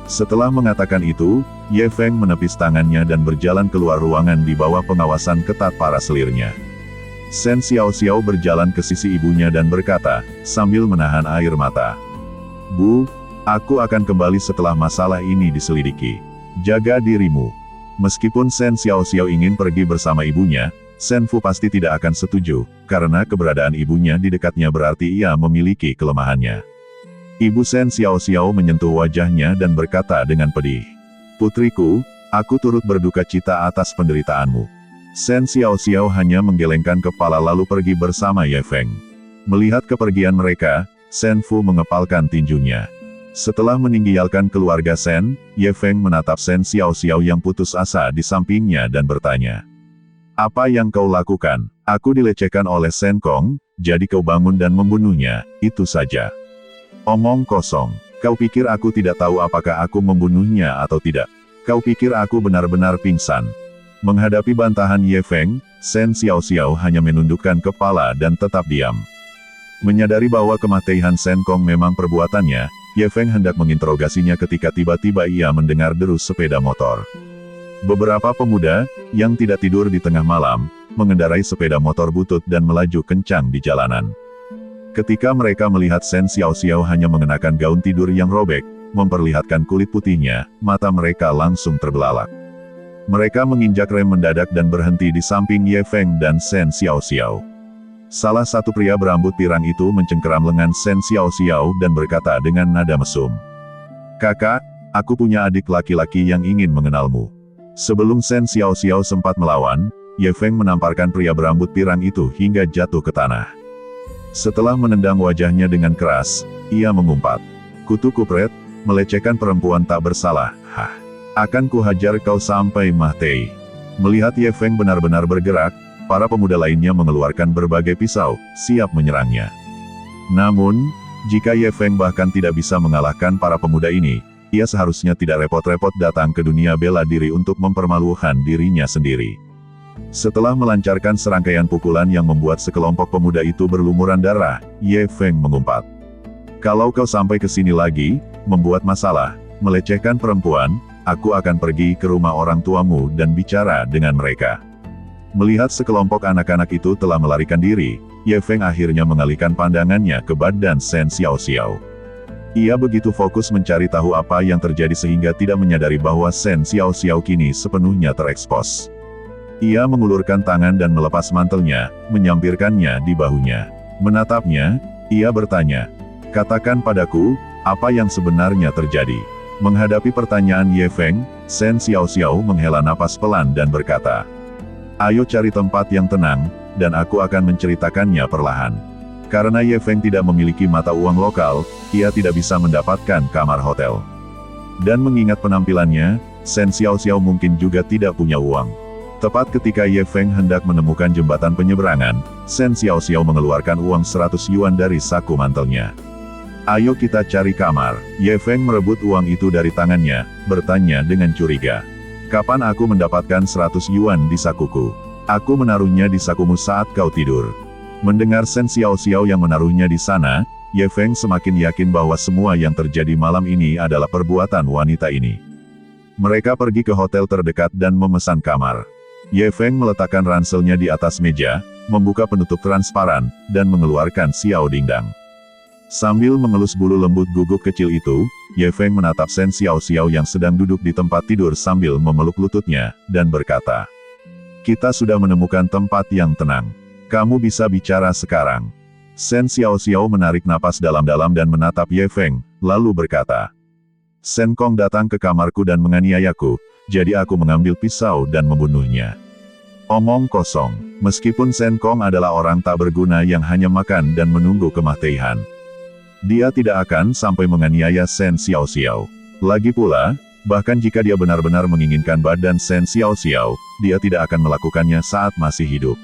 Setelah mengatakan itu, Ye Feng menepis tangannya dan berjalan keluar ruangan di bawah pengawasan ketat para selirnya. Sen Xiaoxiao berjalan ke sisi ibunya dan berkata, sambil menahan air mata. Bu, aku akan kembali setelah masalah ini diselidiki. Jaga dirimu. Meskipun Sen Xiaoxiao ingin pergi bersama ibunya, Senfu pasti tidak akan setuju, karena keberadaan ibunya di dekatnya berarti ia memiliki kelemahannya. Ibu Sen Xiaoxiao menyentuh wajahnya dan berkata dengan pedih. Putriku, aku turut berduka cita atas penderitaanmu. Sen Xiaoxiao hanya menggelengkan kepala lalu pergi bersama Ye Feng. Melihat kepergian mereka, Senfu mengepalkan tinjunya. Setelah meninggalkan keluarga Sen, Ye Feng menatap Sen Xiaoxiao yang putus asa di sampingnya dan bertanya. Apa yang kau lakukan? Aku dilecehkan oleh Sen Kong, jadi kau bangun dan membunuhnya, itu saja. Omong kosong. Kau pikir aku tidak tahu apakah aku membunuhnya atau tidak? Kau pikir aku benar-benar pingsan? Menghadapi bantahan Ye Feng, Sen Xiaoxiao hanya menundukkan kepala dan tetap diam. Menyadari bahwa kematian Sen Kong memang perbuatannya, Ye Feng hendak menginterogasinya ketika tiba-tiba ia mendengar deru sepeda motor. Beberapa pemuda, yang tidak tidur di tengah malam, mengendarai sepeda motor butut dan melaju kencang di jalanan. Ketika mereka melihat Sen Xiaoxiao hanya mengenakan gaun tidur yang robek, memperlihatkan kulit putihnya, mata mereka langsung terbelalak. Mereka menginjak rem mendadak dan berhenti di samping Ye Feng dan Sen Xiaoxiao. Salah satu pria berambut pirang itu mencengkeram lengan Sen Xiaoxiao dan berkata dengan nada mesum. Kakak, aku punya adik laki-laki yang ingin mengenalmu. Sebelum Sen Xiaoxiao sempat melawan, Ye Feng menamparkan pria berambut pirang itu hingga jatuh ke tanah. Setelah menendang wajahnya dengan keras, ia mengumpat. Kutu kupret, melecehkan perempuan tak bersalah, hah. Akan kuhajar kau sampai mati. Melihat Ye Feng benar-benar bergerak, para pemuda lainnya mengeluarkan berbagai pisau, siap menyerangnya. Namun, jika Ye Feng bahkan tidak bisa mengalahkan para pemuda ini, ia seharusnya tidak repot-repot datang ke dunia bela diri untuk mempermalukan dirinya sendiri. Setelah melancarkan serangkaian pukulan yang membuat sekelompok pemuda itu berlumuran darah, Ye Feng mengumpat. Kalau kau sampai ke sini lagi, membuat masalah, melecehkan perempuan, aku akan pergi ke rumah orang tuamu dan bicara dengan mereka. Melihat sekelompok anak-anak itu telah melarikan diri, Ye Feng akhirnya mengalihkan pandangannya ke badan Sen Xiaoxiao. Ia begitu fokus mencari tahu apa yang terjadi sehingga tidak menyadari bahwa Shen Xiaoxiao kini sepenuhnya terekspos. Ia mengulurkan tangan dan melepas mantelnya, menyampirkannya di bahunya. Menatapnya, ia bertanya, "Katakan padaku, apa yang sebenarnya terjadi?" Menghadapi pertanyaan Ye Feng, Shen Xiaoxiao menghela napas pelan dan berkata, "Ayo cari tempat yang tenang, dan aku akan menceritakannya perlahan." Karena Ye Feng tidak memiliki mata uang lokal, ia tidak bisa mendapatkan kamar hotel. Dan mengingat penampilannya, Shen Xiaoxiao mungkin juga tidak punya uang. Tepat ketika Ye Feng hendak menemukan jembatan penyeberangan, Shen Xiaoxiao mengeluarkan uang 100 yuan dari saku mantelnya. "Ayo kita cari kamar." Ye Feng merebut uang itu dari tangannya, bertanya dengan curiga. "Kapan aku mendapatkan 100 yuan di sakuku? Aku menaruhnya di sakumu saat kau tidur." Mendengar Shen Xiaoxiao yang menaruhnya di sana, Ye Feng semakin yakin bahwa semua yang terjadi malam ini adalah perbuatan wanita ini. Mereka pergi ke hotel terdekat dan memesan kamar. Ye Feng meletakkan ranselnya di atas meja, membuka penutup transparan, dan mengeluarkan Xiao Dingdang. Sambil mengelus bulu lembut guguk kecil itu, Ye Feng menatap Shen Xiaoxiao yang sedang duduk di tempat tidur sambil memeluk lututnya, dan berkata, "Kita sudah menemukan tempat yang tenang. Kamu bisa bicara sekarang." Shen Xiaoxiao menarik napas dalam-dalam dan menatap Ye Feng, lalu berkata, "Shen Kong datang ke kamarku dan menganiayaku, jadi aku mengambil pisau dan membunuhnya." Omong kosong. Meskipun Shen Kong adalah orang tak berguna yang hanya makan dan menunggu kematian, dia tidak akan sampai menganiaya Shen Xiaoxiao. Lagi pula, bahkan jika dia benar-benar menginginkan badan Shen Xiaoxiao, dia tidak akan melakukannya saat masih hidup.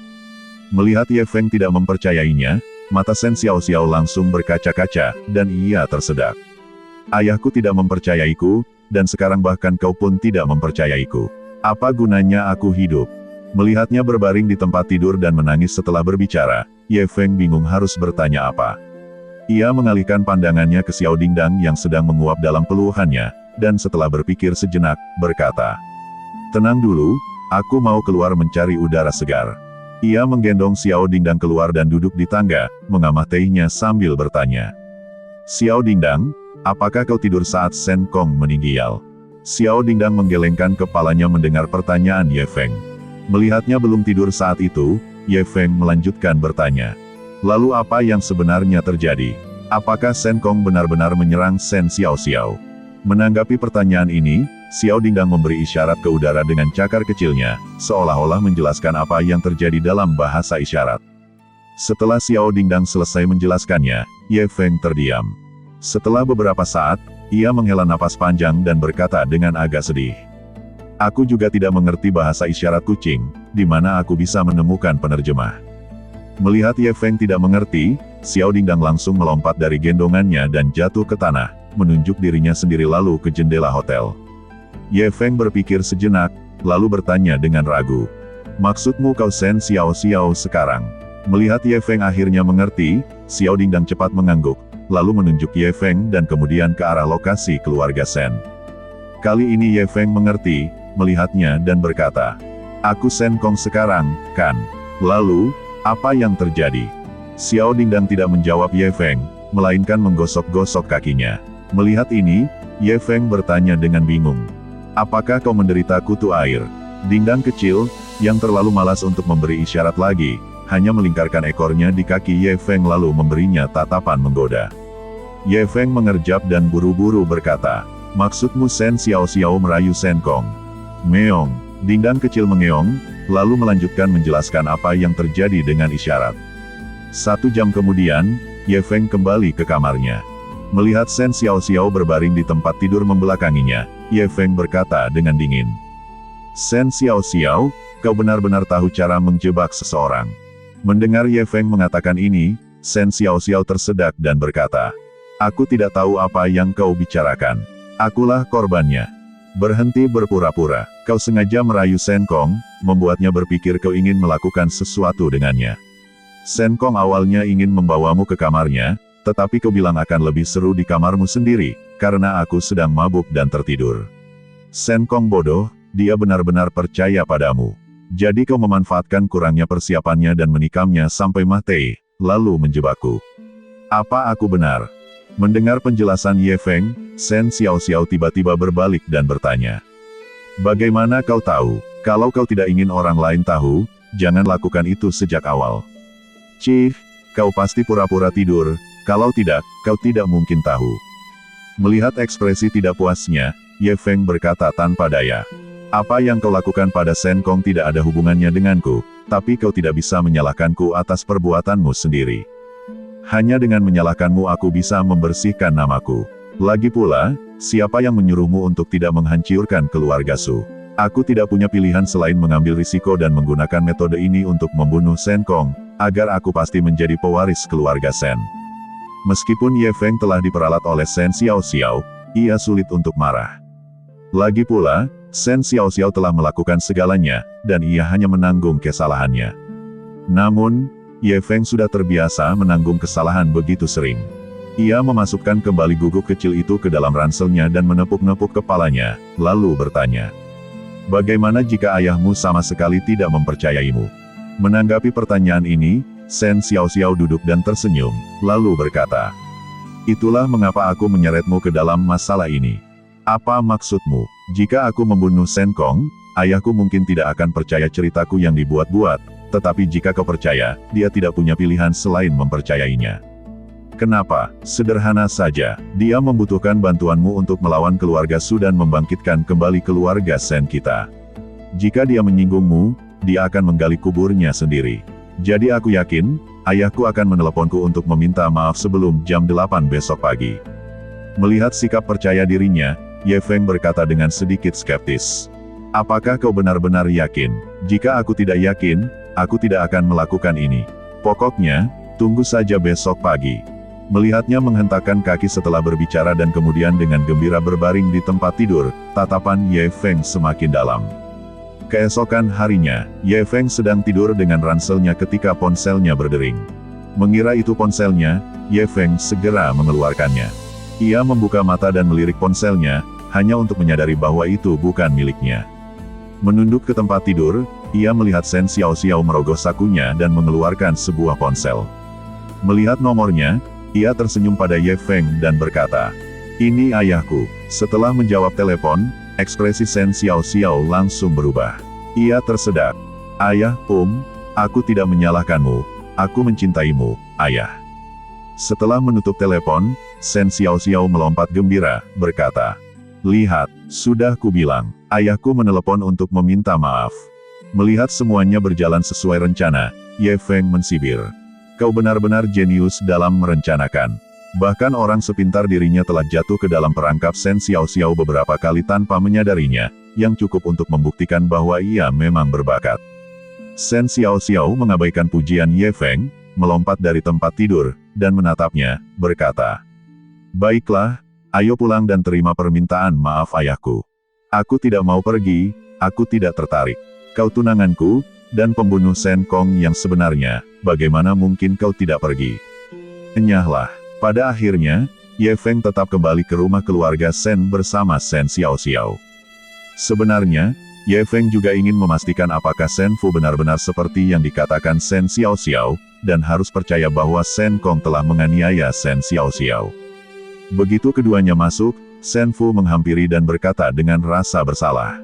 Melihat Ye Feng tidak mempercayainya, mata Shen Xiaoxiao langsung berkaca-kaca, dan ia tersedak. "Ayahku tidak mempercayaiku, dan sekarang bahkan kau pun tidak mempercayaiku. Apa gunanya aku hidup?" Melihatnya berbaring di tempat tidur dan menangis setelah berbicara, Ye Feng bingung harus bertanya apa. Ia mengalihkan pandangannya ke Xiao Dingdang yang sedang menguap dalam peluhannya, dan setelah berpikir sejenak, berkata, "Tenang dulu, aku mau keluar mencari udara segar." Ia menggendong Xiao Dingdang keluar dan duduk di tangga, mengamatinya sambil bertanya, "Xiao Dingdang, apakah kau tidur saat Shen Kong meninggal?" Xiao Dingdang menggelengkan kepalanya mendengar pertanyaan Ye Feng. Melihatnya belum tidur saat itu, Ye Feng melanjutkan bertanya, "Lalu apa yang sebenarnya terjadi? Apakah Shen Kong benar-benar menyerang Shen Xiaoxiao?" Menanggapi pertanyaan ini, Xiao Dingdang memberi isyarat ke udara dengan cakar kecilnya, seolah-olah menjelaskan apa yang terjadi dalam bahasa isyarat. Setelah Xiao Dingdang selesai menjelaskannya, Ye Feng terdiam. Setelah beberapa saat, ia menghela napas panjang dan berkata dengan agak sedih, "Aku juga tidak mengerti bahasa isyarat kucing, di mana aku bisa menemukan penerjemah." Melihat Ye Feng tidak mengerti, Xiao Dingdang langsung melompat dari gendongannya dan jatuh ke tanah, menunjuk dirinya sendiri lalu ke jendela hotel. Ye Feng berpikir sejenak, lalu bertanya dengan ragu, "Maksudmu kau Shen Xiaoxiao sekarang?" Melihat Ye Feng akhirnya mengerti, Xiao Dingdang cepat mengangguk, lalu menunjuk Ye Feng dan kemudian ke arah lokasi keluarga Shen. Kali ini Ye Feng mengerti, melihatnya dan berkata, "Aku Shen Kong sekarang, kan? Lalu, apa yang terjadi?" Xiao Dingdang tidak menjawab Ye Feng, melainkan menggosok-gosok kakinya. Melihat ini, Ye Feng bertanya dengan bingung, "Apakah kau menderita kutu air?" Dingdang kecil, yang terlalu malas untuk memberi isyarat lagi, hanya melingkarkan ekornya di kaki Ye Feng lalu memberinya tatapan menggoda. Ye Feng mengerjap dan buru-buru berkata, "Maksudmu Shen Xiaoxiao merayu Shen Kong?" "Meong." Dingdang kecil mengeong, lalu melanjutkan menjelaskan apa yang terjadi dengan isyarat. 1 jam kemudian, Ye Feng kembali ke kamarnya. Melihat Shen Xiaoxiao berbaring di tempat tidur membelakanginya, Ye Feng berkata dengan dingin, "Shen Xiaoxiao, kau benar-benar tahu cara menjebak seseorang." Mendengar Ye Feng mengatakan ini, Shen Xiaoxiao tersedak dan berkata, "Aku tidak tahu apa yang kau bicarakan. Akulah korbannya." "Berhenti berpura-pura. Kau sengaja merayu Shen Kong, membuatnya berpikir kau ingin melakukan sesuatu dengannya. Shen Kong awalnya ingin membawamu ke kamarnya, tetapi kau bilang akan lebih seru di kamarmu sendiri, karena aku sedang mabuk dan tertidur. Shen Kong bodoh, dia benar-benar percaya padamu. Jadi kau memanfaatkan kurangnya persiapannya dan menikamnya sampai mati, lalu menjebakku. Apa aku benar?" Mendengar penjelasan Ye Feng, Shen Xiaoxiao tiba-tiba berbalik dan bertanya. Bagaimana kau tahu? Kalau kau tidak ingin orang lain tahu, jangan lakukan itu sejak awal. Cih, kau pasti pura-pura tidur, kalau tidak, kau tidak mungkin tahu. Melihat ekspresi tidak puasnya, Ye Feng berkata tanpa daya. Apa yang kau lakukan pada Shen Kong tidak ada hubungannya denganku, tapi kau tidak bisa menyalahkanku atas perbuatanmu sendiri. Hanya dengan menyalahkanmu aku bisa membersihkan namaku. Lagi pula, siapa yang menyuruhmu untuk tidak menghancurkan keluarga Su? Aku tidak punya pilihan selain mengambil risiko dan menggunakan metode ini untuk membunuh Shen Kong, agar aku pasti menjadi pewaris keluarga Shen. Meskipun Ye Feng telah diperalat oleh Shen Xiaoxiao, ia sulit untuk marah. Lagi pula, Shen Xiaoxiao telah melakukan segalanya, dan ia hanya menanggung kesalahannya. Namun, Ye Feng sudah terbiasa menanggung kesalahan begitu sering. Ia memasukkan kembali guguk kecil itu ke dalam ranselnya dan menepuk-nepuk kepalanya, lalu bertanya. Bagaimana jika ayahmu sama sekali tidak mempercayaimu? Menanggapi pertanyaan ini, Shen Xiaoxiao duduk dan tersenyum, lalu berkata. Itulah mengapa aku menyeretmu ke dalam masalah ini. Apa maksudmu? Jika aku membunuh Shen Kong, ayahku mungkin tidak akan percaya ceritaku yang dibuat-buat, tetapi jika kau percaya, dia tidak punya pilihan selain mempercayainya. Kenapa? Sederhana saja, dia membutuhkan bantuanmu untuk melawan keluarga Su dan membangkitkan kembali keluarga Shen kita. Jika dia menyinggungmu, dia akan menggali kuburnya sendiri. Jadi aku yakin, ayahku akan meneleponku untuk meminta maaf sebelum jam 8 besok pagi. Melihat sikap percaya dirinya, Ye Feng berkata dengan sedikit skeptis. Apakah kau benar-benar yakin? Jika aku tidak yakin, aku tidak akan melakukan ini. Pokoknya, tunggu saja besok pagi. Melihatnya menghentakkan kaki setelah berbicara dan kemudian dengan gembira berbaring di tempat tidur, tatapan Ye Feng semakin dalam. Keesokan harinya, Ye Feng sedang tidur dengan ranselnya ketika ponselnya berdering. Mengira itu ponselnya, Ye Feng segera mengeluarkannya. Ia membuka mata dan melirik ponselnya, hanya untuk menyadari bahwa itu bukan miliknya. Menunduk ke tempat tidur, ia melihat Shen Xiaoxiao merogoh sakunya dan mengeluarkan sebuah ponsel. Melihat nomornya, ia tersenyum pada Ye Feng dan berkata, "Ini ayahku." Setelah menjawab telepon, ekspresi Shen Xiaoxiao langsung berubah. Ia tersedak. "Ayah, aku tidak menyalahkanmu. Aku mencintaimu, ayah." Setelah menutup telepon, Shen Xiaoxiao melompat gembira, berkata, "Lihat, sudah kubilang, ayahku menelepon untuk meminta maaf." Melihat semuanya berjalan sesuai rencana, Ye Feng mensibir. Kau benar-benar jenius dalam merencanakan. Bahkan orang sepintar dirinya telah jatuh ke dalam perangkap Shen Xiaoxiao beberapa kali tanpa menyadarinya, yang cukup untuk membuktikan bahwa ia memang berbakat. Shen Xiaoxiao mengabaikan pujian Ye Feng, melompat dari tempat tidur, dan menatapnya, berkata, "Baiklah, ayo pulang dan terima permintaan maaf ayahku. Aku tidak mau pergi, aku tidak tertarik. Kau tunanganku, dan pembunuh Shen Kong yang sebenarnya, bagaimana mungkin kau tidak pergi?" Enyahlah. Pada akhirnya, Ye Feng tetap kembali ke rumah keluarga Shen bersama Shen Xiaoxiao. Sebenarnya, Ye Feng juga ingin memastikan apakah Shen Fu benar-benar seperti yang dikatakan Shen Xiaoxiao, dan harus percaya bahwa Shen Kong telah menganiaya Shen Xiaoxiao. Begitu keduanya masuk, Shen Fu menghampiri dan berkata dengan rasa bersalah.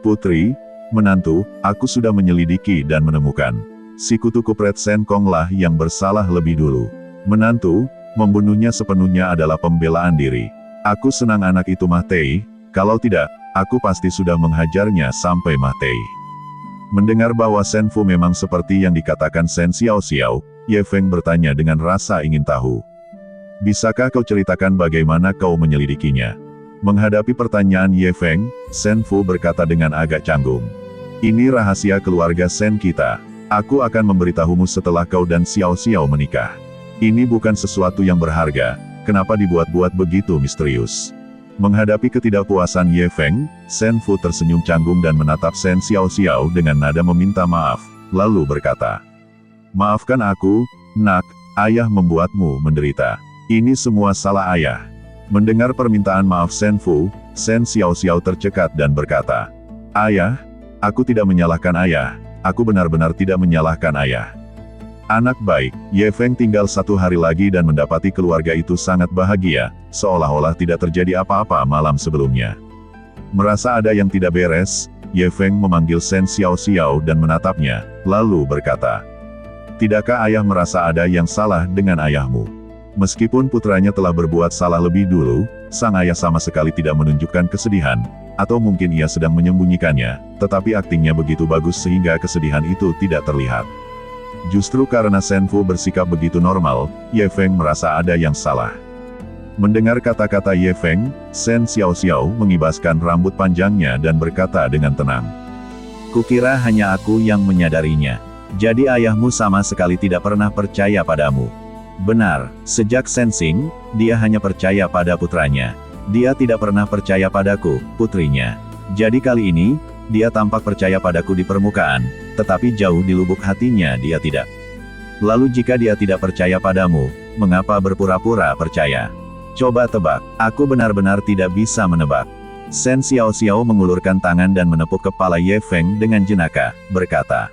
"Putri, menantu, aku sudah menyelidiki dan menemukan. Si kutu kupret Shen Kong lah yang bersalah lebih dulu. Menantu, membunuhnya sepenuhnya adalah pembelaan diri. Aku senang anak itu mati, kalau tidak, aku pasti sudah menghajarnya sampai mati." Mendengar bahwa Shen Fu memang seperti yang dikatakan Shen Xiaoxiao, Ye Feng bertanya dengan rasa ingin tahu. "Bisakah kau ceritakan bagaimana kau menyelidikinya?" Menghadapi pertanyaan Ye Feng, Shen Fu berkata dengan agak canggung. "Ini rahasia keluarga Shen kita. Aku akan memberitahumu setelah kau dan Xiao Xiao menikah. Ini bukan sesuatu yang berharga, kenapa dibuat-buat begitu misterius?" Menghadapi ketidakpuasan Ye Feng, Shen Fu tersenyum canggung dan menatap Shen Xiao Xiao dengan nada meminta maaf, lalu berkata, "Maafkan aku, nak, ayah membuatmu menderita. Ini semua salah ayah." Mendengar permintaan maaf Shen Fu, Shen Xiao Xiao tercekat dan berkata, "Ayah, aku tidak menyalahkan ayah, aku benar-benar tidak menyalahkan ayah." Anak baik, Ye Feng tinggal 1 hari lagi dan mendapati keluarga itu sangat bahagia, seolah-olah tidak terjadi apa-apa malam sebelumnya. Merasa ada yang tidak beres, Ye Feng memanggil Shen Xiao dan menatapnya, lalu berkata, "Tidakkah ayah merasa ada yang salah dengan ayahmu? Meskipun putranya telah berbuat salah lebih dulu, sang ayah sama sekali tidak menunjukkan kesedihan, atau mungkin ia sedang menyembunyikannya, tetapi aktingnya begitu bagus sehingga kesedihan itu tidak terlihat." Justru karena Shen Fu bersikap begitu normal, Ye Feng merasa ada yang salah. Mendengar kata-kata Ye Feng, Shen Xiao mengibaskan rambut panjangnya dan berkata dengan tenang, "Kukira hanya aku yang menyadarinya. Jadi ayahmu sama sekali tidak pernah percaya padamu." "Benar, sejak Sensing, dia hanya percaya pada putranya. Dia tidak pernah percaya padaku, putrinya. Jadi kali ini, dia tampak percaya padaku di permukaan, tetapi jauh di lubuk hatinya dia tidak. Lalu jika dia tidak percaya padamu, mengapa berpura-pura percaya? Coba tebak, aku benar-benar tidak bisa menebak." Shen Xiao mengulurkan tangan dan menepuk kepala Ye Feng dengan jenaka, berkata,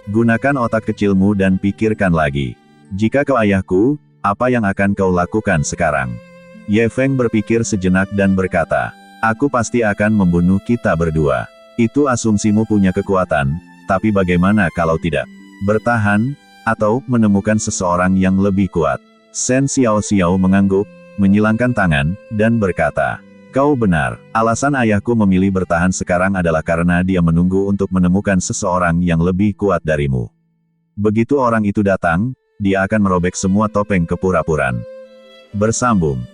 "Gunakan otak kecilmu dan pikirkan lagi. Jika kau ayahku, apa yang akan kau lakukan sekarang?" Ye Feng berpikir sejenak dan berkata, "Aku pasti akan membunuh kita berdua. Itu asumsimu punya kekuatan, tapi bagaimana kalau tidak? Bertahan, atau menemukan seseorang yang lebih kuat?" Shen Xiao mengangguk, menyilangkan tangan, dan berkata, "Kau benar, alasan ayahku memilih bertahan sekarang adalah karena dia menunggu untuk menemukan seseorang yang lebih kuat darimu. Begitu orang itu datang, dia akan merobek semua topeng kepura-puraan." Bersambung.